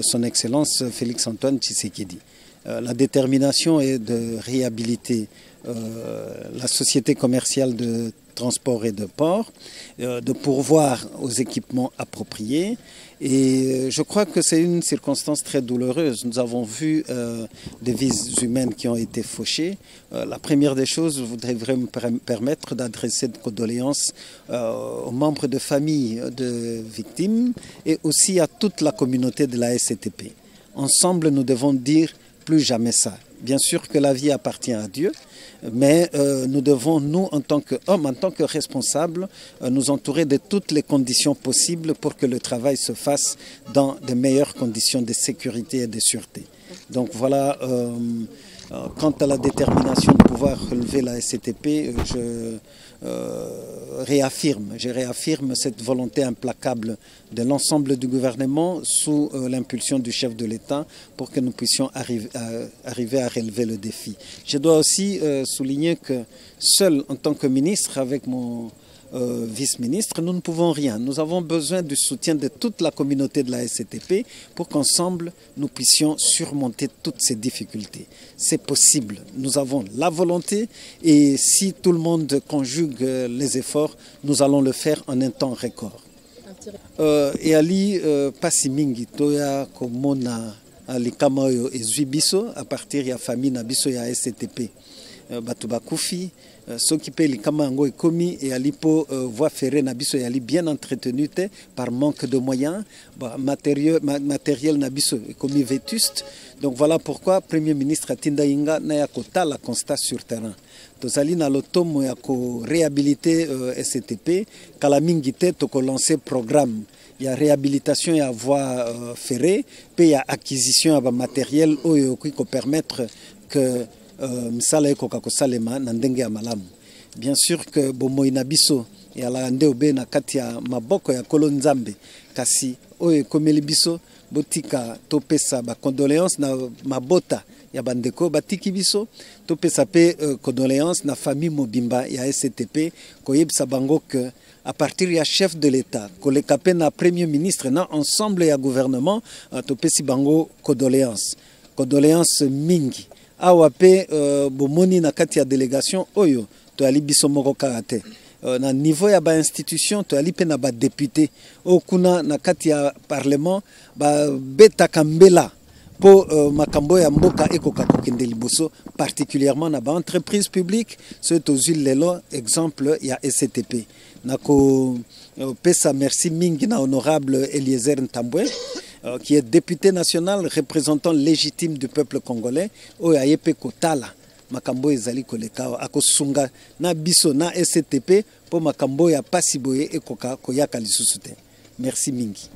son Excellence Félix-Antoine Tshisekedi. La détermination est de réhabiliter la société commerciale de transport et de port, de pourvoir aux équipements appropriés. Et je crois que c'est une circonstance très douloureuse. Nous avons vu des vies humaines qui ont été fauchées. La première des choses, je voudrais me permettre d'adresser des condoléances aux membres de famille de victimes et aussi à toute la communauté de la SCTP. Ensemble, nous devons dire plus jamais ça. Bien sûr que la vie appartient à Dieu, mais nous devons, nous, en tant qu'hommes, en tant que responsables, nous entourer de toutes les conditions possibles pour que le travail se fasse dans de meilleures conditions de sécurité et de sûreté. Donc voilà, quant à la détermination de pouvoir relever la SCTP, je réaffirme cette volonté implacable de l'ensemble du gouvernement sous l'impulsion du chef de l'État pour que nous puissions arriver à relever le défi. Je dois aussi souligner que seul en tant que ministre, avec mon vice-ministre, nous ne pouvons rien. Nous avons besoin du soutien de toute la communauté de la SCTP pour qu'ensemble nous puissions surmonter toutes ces difficultés. C'est possible. Nous avons la volonté et si tout le monde conjugue les efforts, nous allons le faire en un temps record. Et ali pasi mingi toya komona likama oyo ezwi biso à partir ya famille na biso ya SCTP bato bakufi soki pe likama yango ekomi et ali po voie ferrée na biso yali bien entretenu te par manque de moyens, matériel na biso ekomi vétuste. Donc voilà pourquoi Premier ministre Atinda Inga na ya kotala constat sur terrain. Tozali na lotomo ya ko réhabiliter SCTP kala mingi te to ko lancer programme. Il y a réhabilitation ya voie ferrée, puis il y a acquisition ya matériel oyo ko permettre que misala ekoka kosalema na ndenge ya malamu. Bien sûr que bomoi na biso ya la ndeobe na kati ya maboko ya kolo nzambe kasi oyo ekomeli biso botika topesa ba condoléances na mabota ya bandeko batiki biso topesa pe condoléances na famille mobimba ya SCTP koyebisa bango que à partir ya chef de l'État koleka pe na premier ministre na ensemble ya gouvernement topesi bango condoléances mingi awa pe bomoni na kati ya délégation oyo to ali biso moko kaka na niveau ya ba institution to ali pe na ba député okuna na kati ya parlement ba beta kambela po makambo ya mboka ekoka kokende liboso particulièrement na ba entreprise publique ce tozil lelo exemple ya SCTP nako pesa merci mingi na honorable Eliezer Ntambwe qui est député national représentant légitime du peuple congolais oyo ayepe kotala makambo ezali koleka akosunga na biso na SCTP po makambo ya pasi boye ekoka koyaka lisusu te. Merci mingi.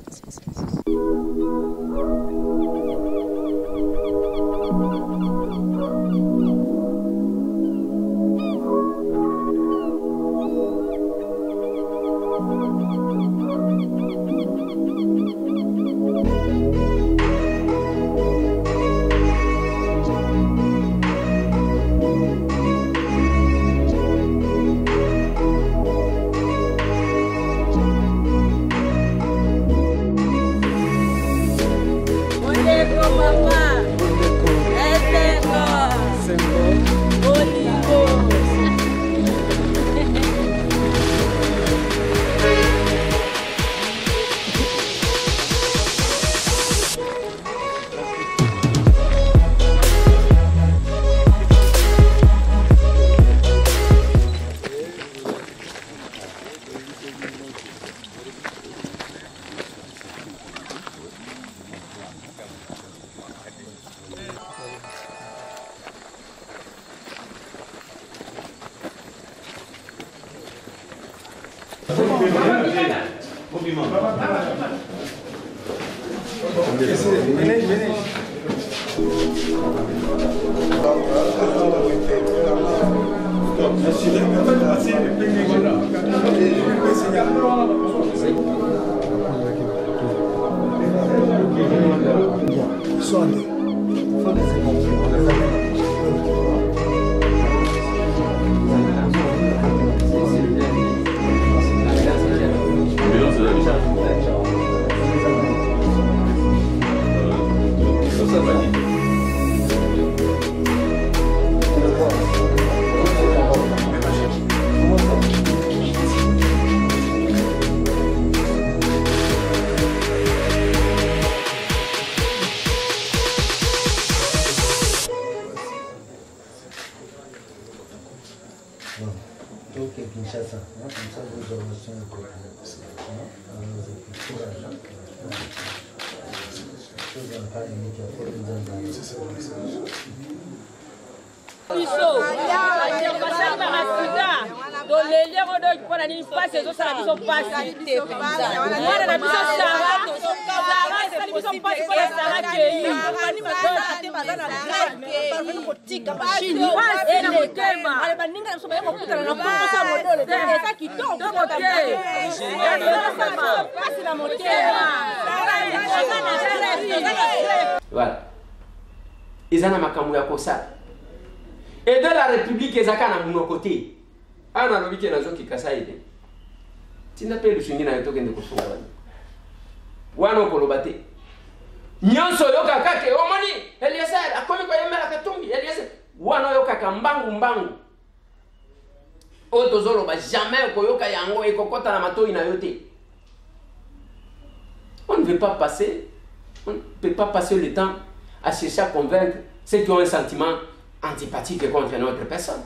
Voilà. Ils en ont makamouya kosa. Et de la République, ils ont mon côté. Ah, non, il y a qui kasa ide. Tu n'as pas le swing na yoto kende kosunga. Wano kolobate. Nyonso yoka kake omoni Eliezer akomi kwa yemela katumbi Eliezer wano yoka kambangu mbangu. Oto zolo ba jamais koyoka yango ekokota na matoi na yote. On ne veut pas passer, on ne peut pas passer le temps à chercher à convaincre ceux qui ont un sentiment antipathique contre une autre personne.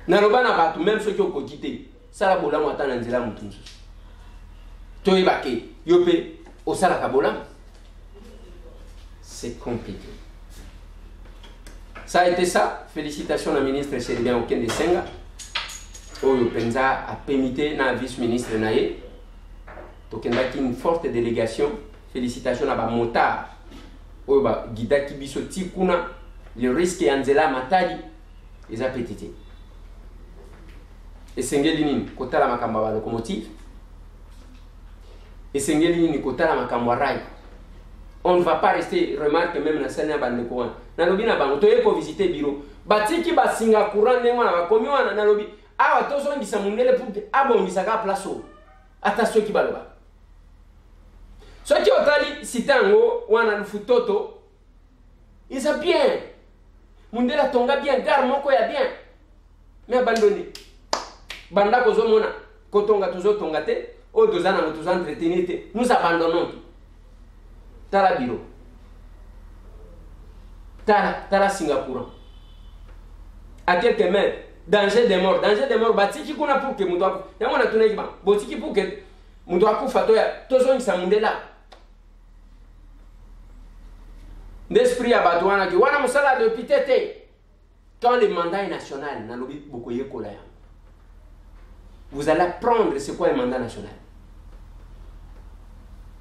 Narobana batu même ceux qui ont quitté, ça la bola mwata na nzela mutunzu. Toi bake yope osala kabola. C'est compliqué. Ça a été ça. Félicitations à la ministre Sylvain Okende Senga. Oyo penza a permité na vice-ministre naye. Tokendaki une forte délégation. Félicitations à Mota. Oyo ba gidaki biso tikuna. Le risque yanzela matadi. Les appétités. Et Sengelini kota la makamba ba locomotive. Et Sengelini kota la makamba rail. On ne va pas rester, remarque même dans Seigneur Bandekouan. Nalobi na bango, toye ko visiter bureau. Batiki ba singa courant ne wana ba komi wana nalobi. Awa to so ngisa mundele pour abongisa ka place o. Attention ki baloba. So ki otali sitango wana lufutoto. Isa bien. Mundela tonga bien, gar moko ya bien. Mais abandonné. Banda ko zo mona, ko tonga tuzo tonga te, o dozana mo tuzo entretenir te. Nous abandonnons. Tala biro. Tala Singapour. À quelques mètres. Danger de mort. Danger de mort. Batiki kuna pour que moutoaku. Yamona tuna kiba. Botiki pour que moutoaku fatoya. Tozo ngisa mundela. D'esprit à Batouana qui wana musala de pitete. Quand le mandat est national, nalobi bokoye kolaya. Vous allez apprendre c'est quoi le mandat national.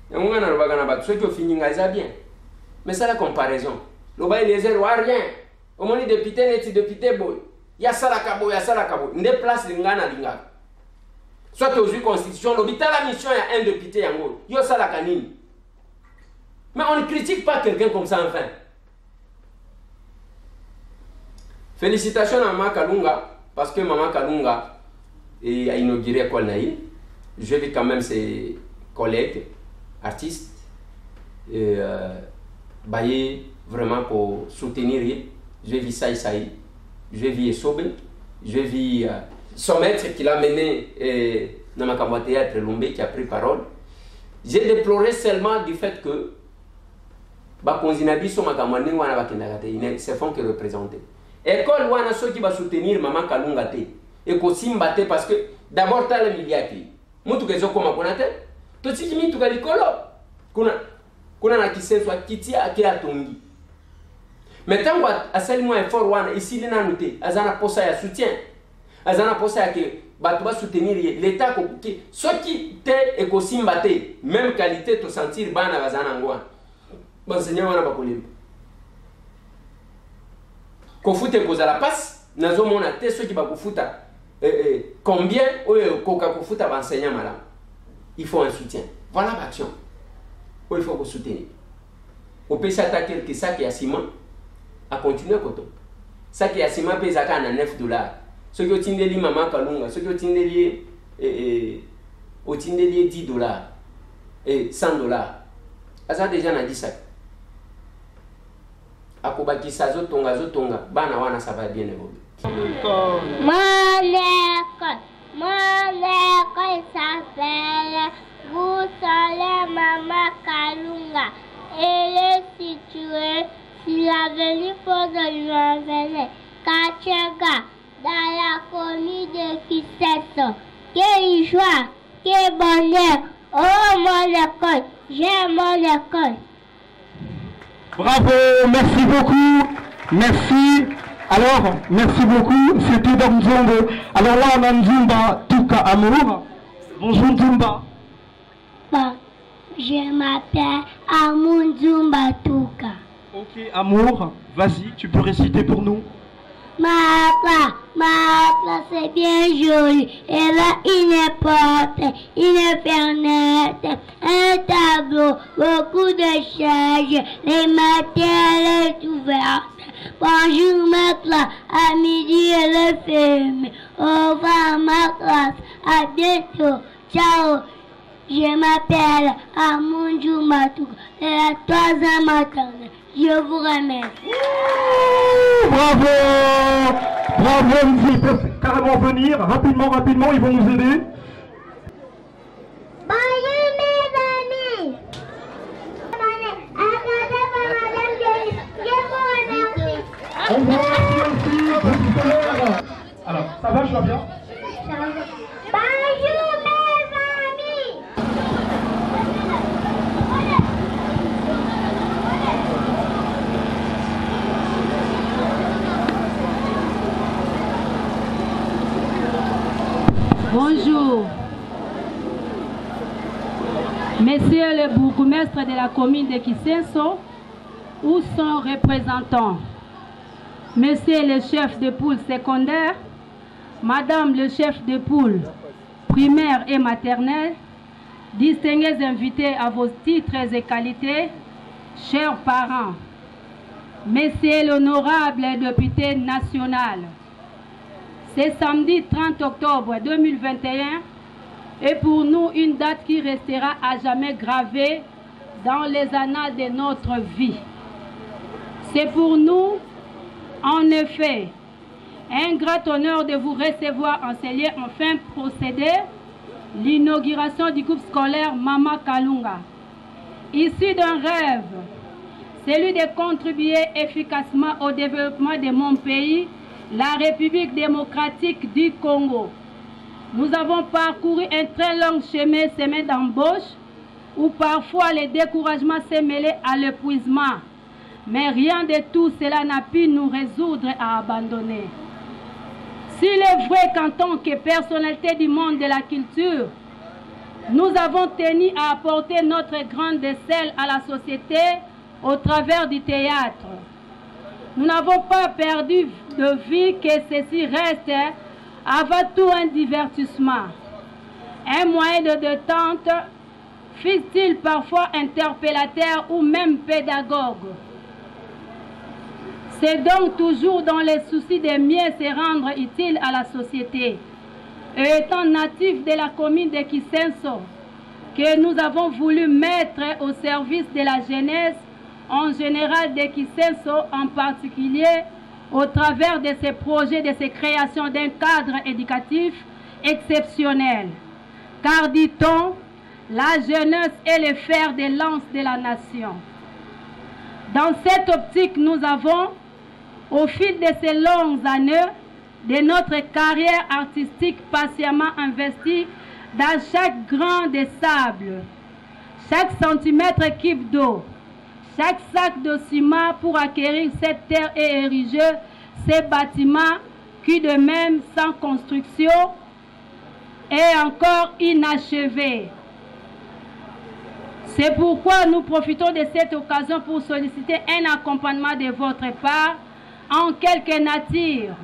Ceux qui ont fini, ils bien. Mais c'est la comparaison. Le bail les zéro à rien. Au moment de député, net député boy. Il y a ça la cabo, il y a ça la cabo. Il déplace l'ingana linga. Soit aux constitution, l'hôpital la mission, il y a un député en gros. Il y a ça la canine. Mais on ne critique pas quelqu'un comme ça enfin. Félicitations à Maman Kalunga. Parce que Maman Kalunga a inauguré l'école Naï. Je vis quand même ses collègues. Artistes et bailler vraiment pour soutenir. Je vis Saï, je vis Sobe, je vis son maître qui l'a mené dans ma campagne théâtre Lombe qui a pris parole. J'ai déploré seulement du fait que Bakonzinabi sont ma campagne wana bakendagate ils se font que représenter. École wana ceux qui va soutenir Maman Kalunga te et ko simbate parce que d'abord t'as le milliaki. Mutu kezo koma konate. Totiki mitu kalikolo kuna na kisenso akitia akila tongi. Metango asali mwa effort wana ici lina noté azana posa ya soutien. Azana posa ya ke batu ba soutenir l'état ko ki soki te ekosimba te même qualité to sentir bana bazana ngwa. Benseigneur wana bakolimba. Ko fute ko za la passe nazo mona te soki ba ko futa combien o koka ko futa benseigneur malam. Il faut un soutien. Voilà l'action. Il faut vous soutenir. On peut s'attaquer que ça qui est à ciment, à continuer comme ça. Ça qui est à ciment, peut s'attaquer à $9. Ce qui est au Maman Kalunga, ce qui est au $10 et $100. Ça déjà on a dit ça. Akobaki sazo tonga, bana wana ça va bien évoluer. Mon école s'appelle Goussolé Maman Kalunga. Elle est située sur l'avenue Paul-de-Louvain, Kachega, dans la commune de Kiseto. Quelle joie, quel bonheur! Oh mon école, j'aime mon école. Bravo, merci beaucoup. Merci Alors, merci beaucoup, c'était dans Nzongo. Alors là, on a Nzumba Touka Amour. Bonjour Nzumba. Bon, je m'appelle Amour Nzumba Touka. Ok, Amour, vas-y, tu peux réciter pour nous. Ma classe c'est bien joli. Elle a une porte, une fenêtre, un tableau, beaucoup de chaises. Les matins, elle est ouverte. Bonjour ma classe, à midi elle est fermée. Au revoir ma classe, à bientôt. Ciao. Je m'appelle Amoundou Matou, de la 3e maternelle. Je vous remercie. Bravo! Bravo, ils peuvent carrément venir. Rapidement, ils vont nous aider. Bonjour mes amis. On vous remercie aussi, professeur. Alors, ça va, je vais bien? Bonjour mes amis. Bonjour. Monsieur le bourgmestre de la commune de Kisenso, où sont représentants? Monsieur le chef de poule secondaire, Madame le chef de poule primaire et maternelle, distingués invités à vos titres et qualités, chers parents, Monsieur l'honorable député national, c'est samedi 30 octobre 2021 et pour nous une date qui restera à jamais gravée dans les annales de notre vie. C'est pour nous, en effet, un grand honneur de vous recevoir en ces lieux enfin procéder l'inauguration du groupe scolaire Mama Kalunga. Issu d'un rêve, celui de contribuer efficacement au développement de mon pays, la République démocratique du Congo. Nous avons parcouru un très long chemin semé d'embauches où parfois le découragement s'est mêlé à l'épuisement. Mais rien de tout cela n'a pu nous résoudre à abandonner. S'il est vrai qu'en tant que personnalité du monde de la culture, nous avons tenu à apporter notre grain de sel à la société au travers du théâtre. Nous n'avons pas perdu de vue que ceci reste avant tout un divertissement, un moyen de détente, fût-il parfois interpellateur ou même pédagogue. C'est donc toujours dans le souci de mieux se rendre utile à la société. Et étant natif de la commune de Kisenso, que nous avons voulu mettre au service de la jeunesse en général de Kisenso en particulier, au travers de ces projets, de ces créations d'un cadre éducatif exceptionnel. Car, dit-on, la jeunesse est le fer de lance de la nation. Dans cette optique, nous avons, au fil de ces longues années de notre carrière artistique patiemment investie dans chaque grain de sable, chaque centimètre cube d'eau, chaque sac de ciment pour acquérir cette terre et ériger ces bâtiments qui de même sans construction est encore inachevé. C'est pourquoi nous profitons de cette occasion pour solliciter un accompagnement de votre part en quelque nature,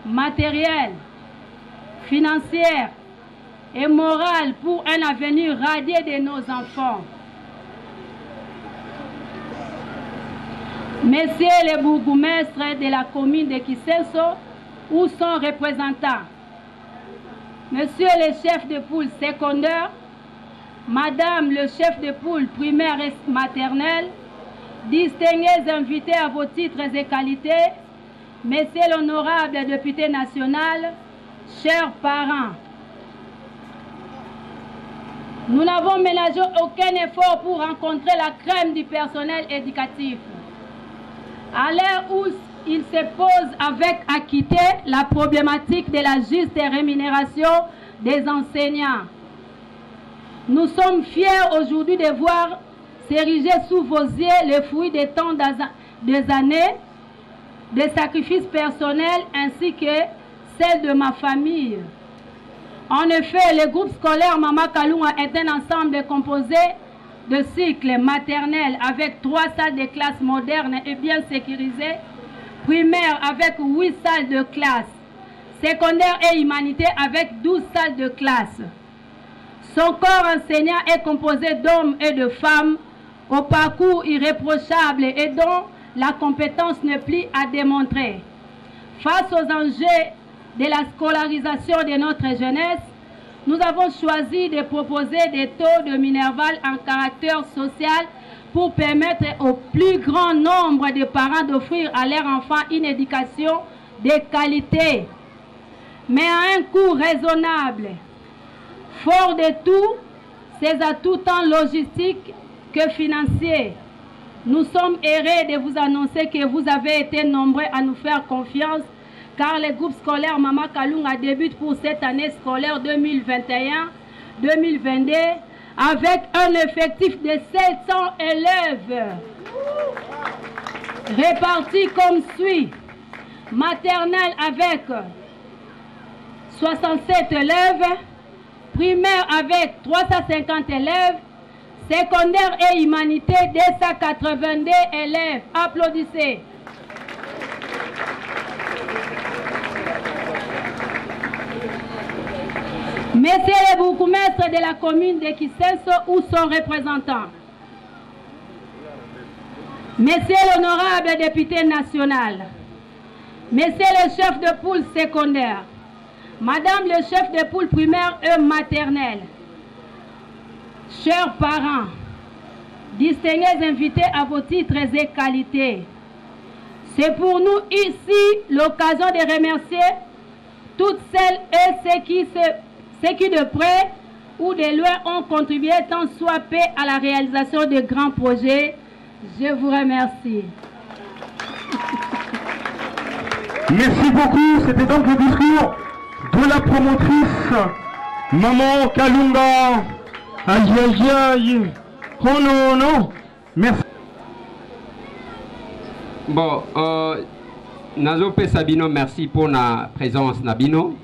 matérielle, financière et morale pour un avenir radieux de nos enfants. Monsieur le bourgmestre de la commune de Kisenso, ou son représentant, Monsieur le chef de poule secondaire, Madame le chef de poule primaire et maternelle, distingués invités à vos titres et qualités, Monsieur l'honorable député national, chers parents, nous n'avons ménagé aucun effort pour rencontrer la crème du personnel éducatif. À l'heure où il se pose avec acuité la problématique de la juste rémunération des enseignants, nous sommes fiers aujourd'hui de voir s'ériger sous vos yeux le fruit des temps des années des sacrifices personnels ainsi que celle de ma famille. En effet, le groupe scolaire Mama Kalunga est un ensemble composé de cycles maternels avec 3 salles de classe modernes et bien sécurisées, primaire avec 8 salles de classe, secondaire et humanité avec 12 salles de classe. Son corps enseignant est composé d'hommes et de femmes au parcours irréprochable et dont la compétence n'est plus à démontrer. Face aux enjeux de la scolarisation de notre jeunesse, nous avons choisi de proposer des taux de Minerval en caractère social pour permettre au plus grand nombre de parents d'offrir à leurs enfants une éducation de qualité, mais à un coût raisonnable. Fort de tout, ces atouts tant logistiques que financiers, nous sommes heureux de vous annoncer que vous avez été nombreux à nous faire confiance, car le groupe scolaire Mama Kalunga débute pour cette année scolaire 2021-2022 avec un effectif de 700 élèves répartis comme suit. Maternelle avec 67 élèves, primaire avec 350 élèves, secondaire et humanité 282 élèves. Applaudissez. Monsieur le bourgmestre de la commune de Kisenso ou son représentant, Monsieur l'honorable député national, Monsieur le chef de poule secondaire, Madame le chef de poule primaire et maternelle, chers parents, distingués invités à vos titres et qualités, c'est pour nous ici l'occasion de remercier toutes celles et ceux qui de près ou de loin ont contribué tant soit peu à la réalisation de grands projets. Je vous remercie. Merci beaucoup. C'était donc le discours de la promotrice Maman Kalunga. Aïe aïe aïe. Oh non, non. Merci. Bon, Nazope Sabino, merci pour la présence Nabino.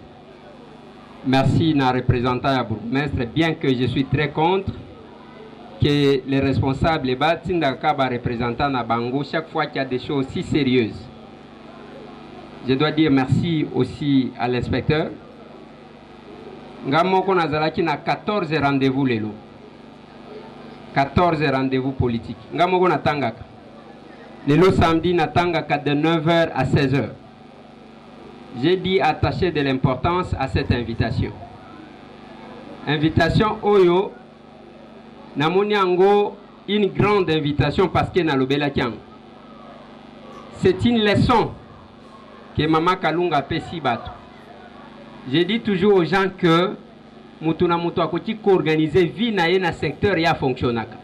Merci na représentant à bourgmestre, bien que je suis très contre que les responsables représentant na Bango chaque fois qu'il y a des choses si sérieuses. Je dois dire merci aussi à l'inspecteur. Ngamoko nazalaki na 14 rendez-vous lelo. 14 rendez-vous politiques. Ngamoko natangaka. Lelo samedi natangaka de 9h à 16h. J'ai dit attacher de l'importance à cette invitation. Invitation Oyo, Namoniango, une grande invitation parce que Nalobela Kiang. C'est une leçon que Mama Kalunga Pesi Bato. J'ai dit toujours aux gens que Mutuna Mutuakoti organiser vie na secteur ya fonctionnaka.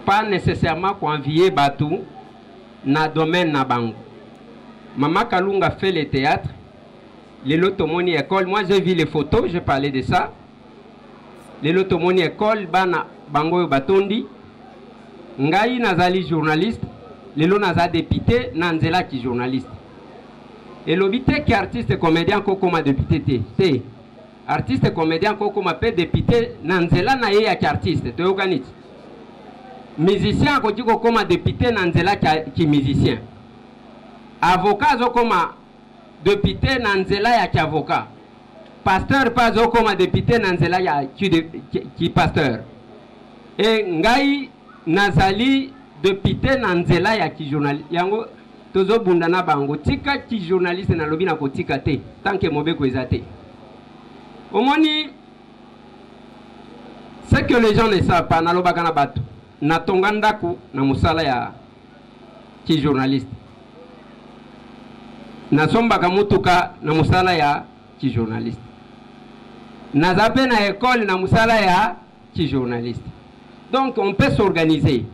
Pas nécessairement qu'on envier Batou na domaine na bango. Mama Kalunga fait le théâtre, les Lotomoni école. Moi j'ai vu les photos, je parlais de ça. Les Lotomoni école, bana bango batondi. Ngai nazali journaliste, les lo naza député, nanzela qui journaliste. Et l'obité qui artiste comédien kokoma député te. Artiste comédien kokoma pe député, nanzela na ye ki artiste, te yoganit. Musicien koti kokoma député, nanzela ki musicien. Avocat zokoma député nanzela ya ki avocat. Pasteur pas zokoma député nanzela ya ki pasteur. Et ngai nazali député nanzela ya ki journaliste. Yango tozo bundana bango tika ki journaliste na lobi na kotika te tant que mobe ko ezate. Omoni ce que les gens ne savent pas na lobaka na bato na tongandaku na musala ya ki journaliste. Nasombaka mutuka na musala ya ki journaliste. Nazape na école na musala ya ki journaliste. Donc on peut s'organiser.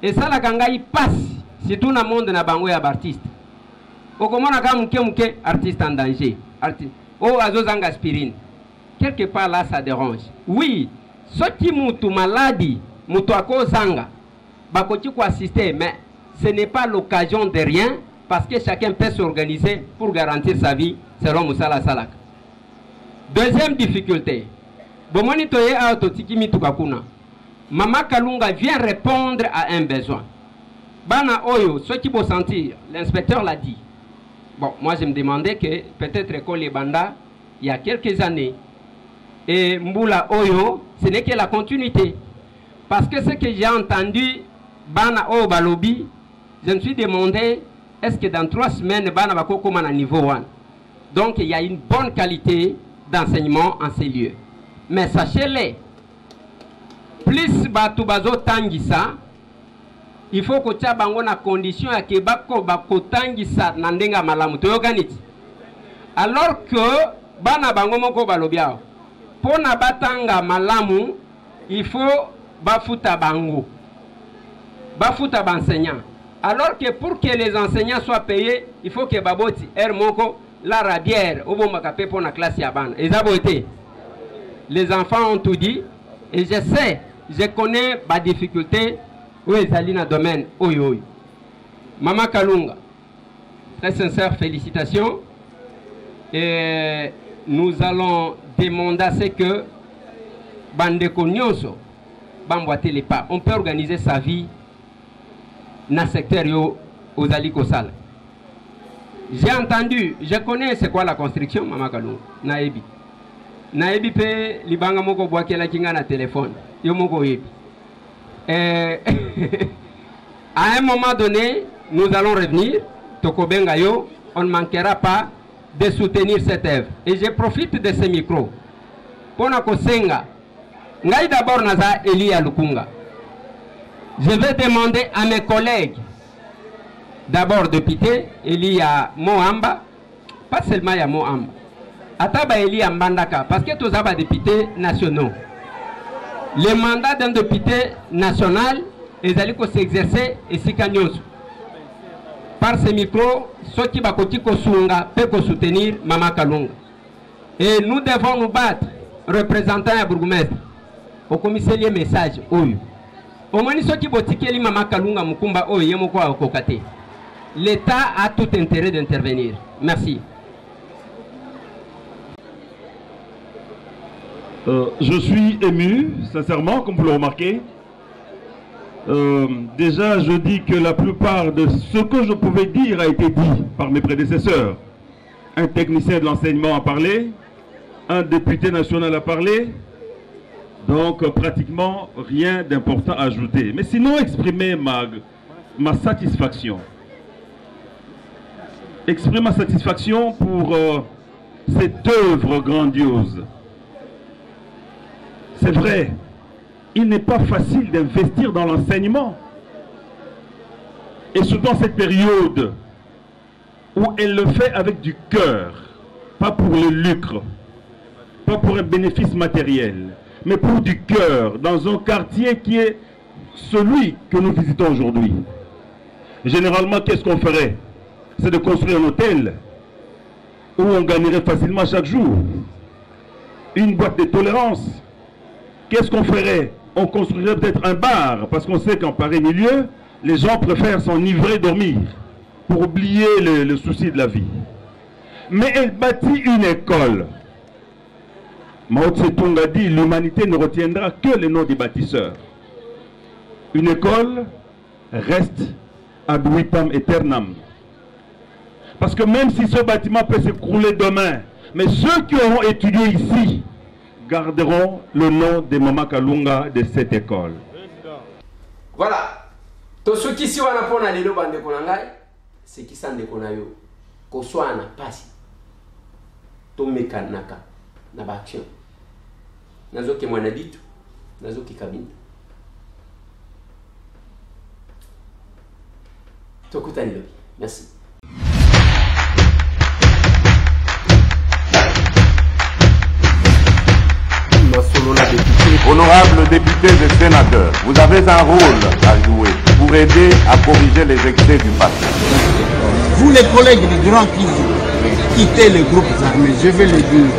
Et ça la kanga y passe si tout le monde na bango ya artiste. Okomona ka muke artiste en danger. Artiste. Oh azozanga aspirine. Quelque part là ça dérange. Oui, ce qui mutu maladie, mutu ako zanga. Bakoti ko assister mais ce n'est pas l'occasion de rien parce que chacun peut s'organiser pour garantir sa vie selon Moussala Salak. Deuxième difficulté, Bomoni Toye Autotikimi Tukakuna. Mama Kalunga vient répondre à un besoin. Bana Oyo, ce qui vont sentir, l'inspecteur l'a dit. Bon, moi je me demandais que peut-être que les bandas, il y a quelques années, et Mboula Oyo, ce n'est que la continuité. Parce que ce que j'ai entendu, Bana Oyo Balobi, je me suis demandé, est-ce que dans 3 semaines, Bana Bako comme à niveau 1. Donc il y a une bonne qualité d'enseignement en ces lieux. Mais sachez-le, plus Batu Bazo Tangisa, il faut que tu aies une condition à que Bako Tangisa Nandenga Malamu. Alors que Bana Bango Moko Balobiao, pour na batanga Malamu, il faut Bafuta Bango, Bafuta Benseignant. Alors que pour que les enseignants soient payés, il faut que Baboti Hermoko la rabière au bon macapé pour la classe Yaban. Et ça été. Les enfants ont tout dit. Et je sais, je connais ma difficulté. Où est Zalina domaine? Oui, oui. Maman Kalunga, très sincère félicitations. Et nous allons demander à ce que Bandeko Nyonso bamboiter les pas. On peut organiser sa vie dans le secteur aux Alikosal. J'ai entendu, je connais c'est quoi la construction, Maman Kalunga, Naebi. Naebi pe libanga moko boake la kinga na téléphone. Yo moko yebi. À un moment donné, nous allons revenir. Tokobenga yo, on ne manquera pas de soutenir cette œuvre. Et je profite de ce micro. Pona kosenga. Ngai d'abord naza Elia Lukunga. Je vais demander à mes collègues. D'abord député, Elia Mohamba, pas seulement il y a Mohamba. Ataba Elia Mbandaka, parce que tous les députés nationaux. Le mandat d'un député national, ils allaient s'exercer et s'y gagnent. Par ce micro, ceux qui peuvent soutenir Mama Kalunga. Et nous devons nous battre, représentants à bourgmestre, au commissaire message. Au moins, ceux qui vont Mama Kalunga Mukumba, l'État a tout intérêt d'intervenir. Merci. Je suis ému, sincèrement, comme vous le remarquez. Déjà, je dis que la plupart de ce que je pouvais dire a été dit par mes prédécesseurs. Un technicien de l'enseignement a parlé, un député national a parlé, donc pratiquement rien d'important à ajouter. Mais sinon, exprimer ma satisfaction. Exprimer ma satisfaction pour cette œuvre grandiose. C'est vrai, il n'est pas facile d'investir dans l'enseignement. Et surtout dans cette période où elle le fait avec du cœur, pas pour le lucre, pas pour un bénéfice matériel, mais pour du cœur, dans un quartier qui est celui que nous visitons aujourd'hui. Généralement, qu'est-ce qu'on ferait? C'est de construire un hôtel où on gagnerait facilement chaque jour. Une boîte de tolérance. Qu'est-ce qu'on ferait? On construirait peut-être un bar, parce qu'on sait qu'en pareil milieu, les gens préfèrent s'enivrer, dormir, pour oublier le souci de la vie. Mais elle bâtit une école. Mao Tse-tung a dit, l'humanité ne retiendra que le nom des bâtisseurs. Une école reste ad vitam aeternam. Parce que même si ce bâtiment peut s'écrouler demain, mais ceux qui auront étudié ici garderont le nom de Mama Kalunga de cette école. Voilà. Tout ce qui s'y va pour aller au bande konangai, c'est qui s'en déconayo. Qu'on soit en passe. Tout mécanaka. Na action. Nazo qui m'a dit, nazo qui cabine. Tout coup t'allez. Merci. Honorables députés et sénateurs, vous avez un rôle à jouer pour aider à corriger les excès du passé. Vous les collègues du Grand Kivu, quittez les groupes armés, je vais le dire.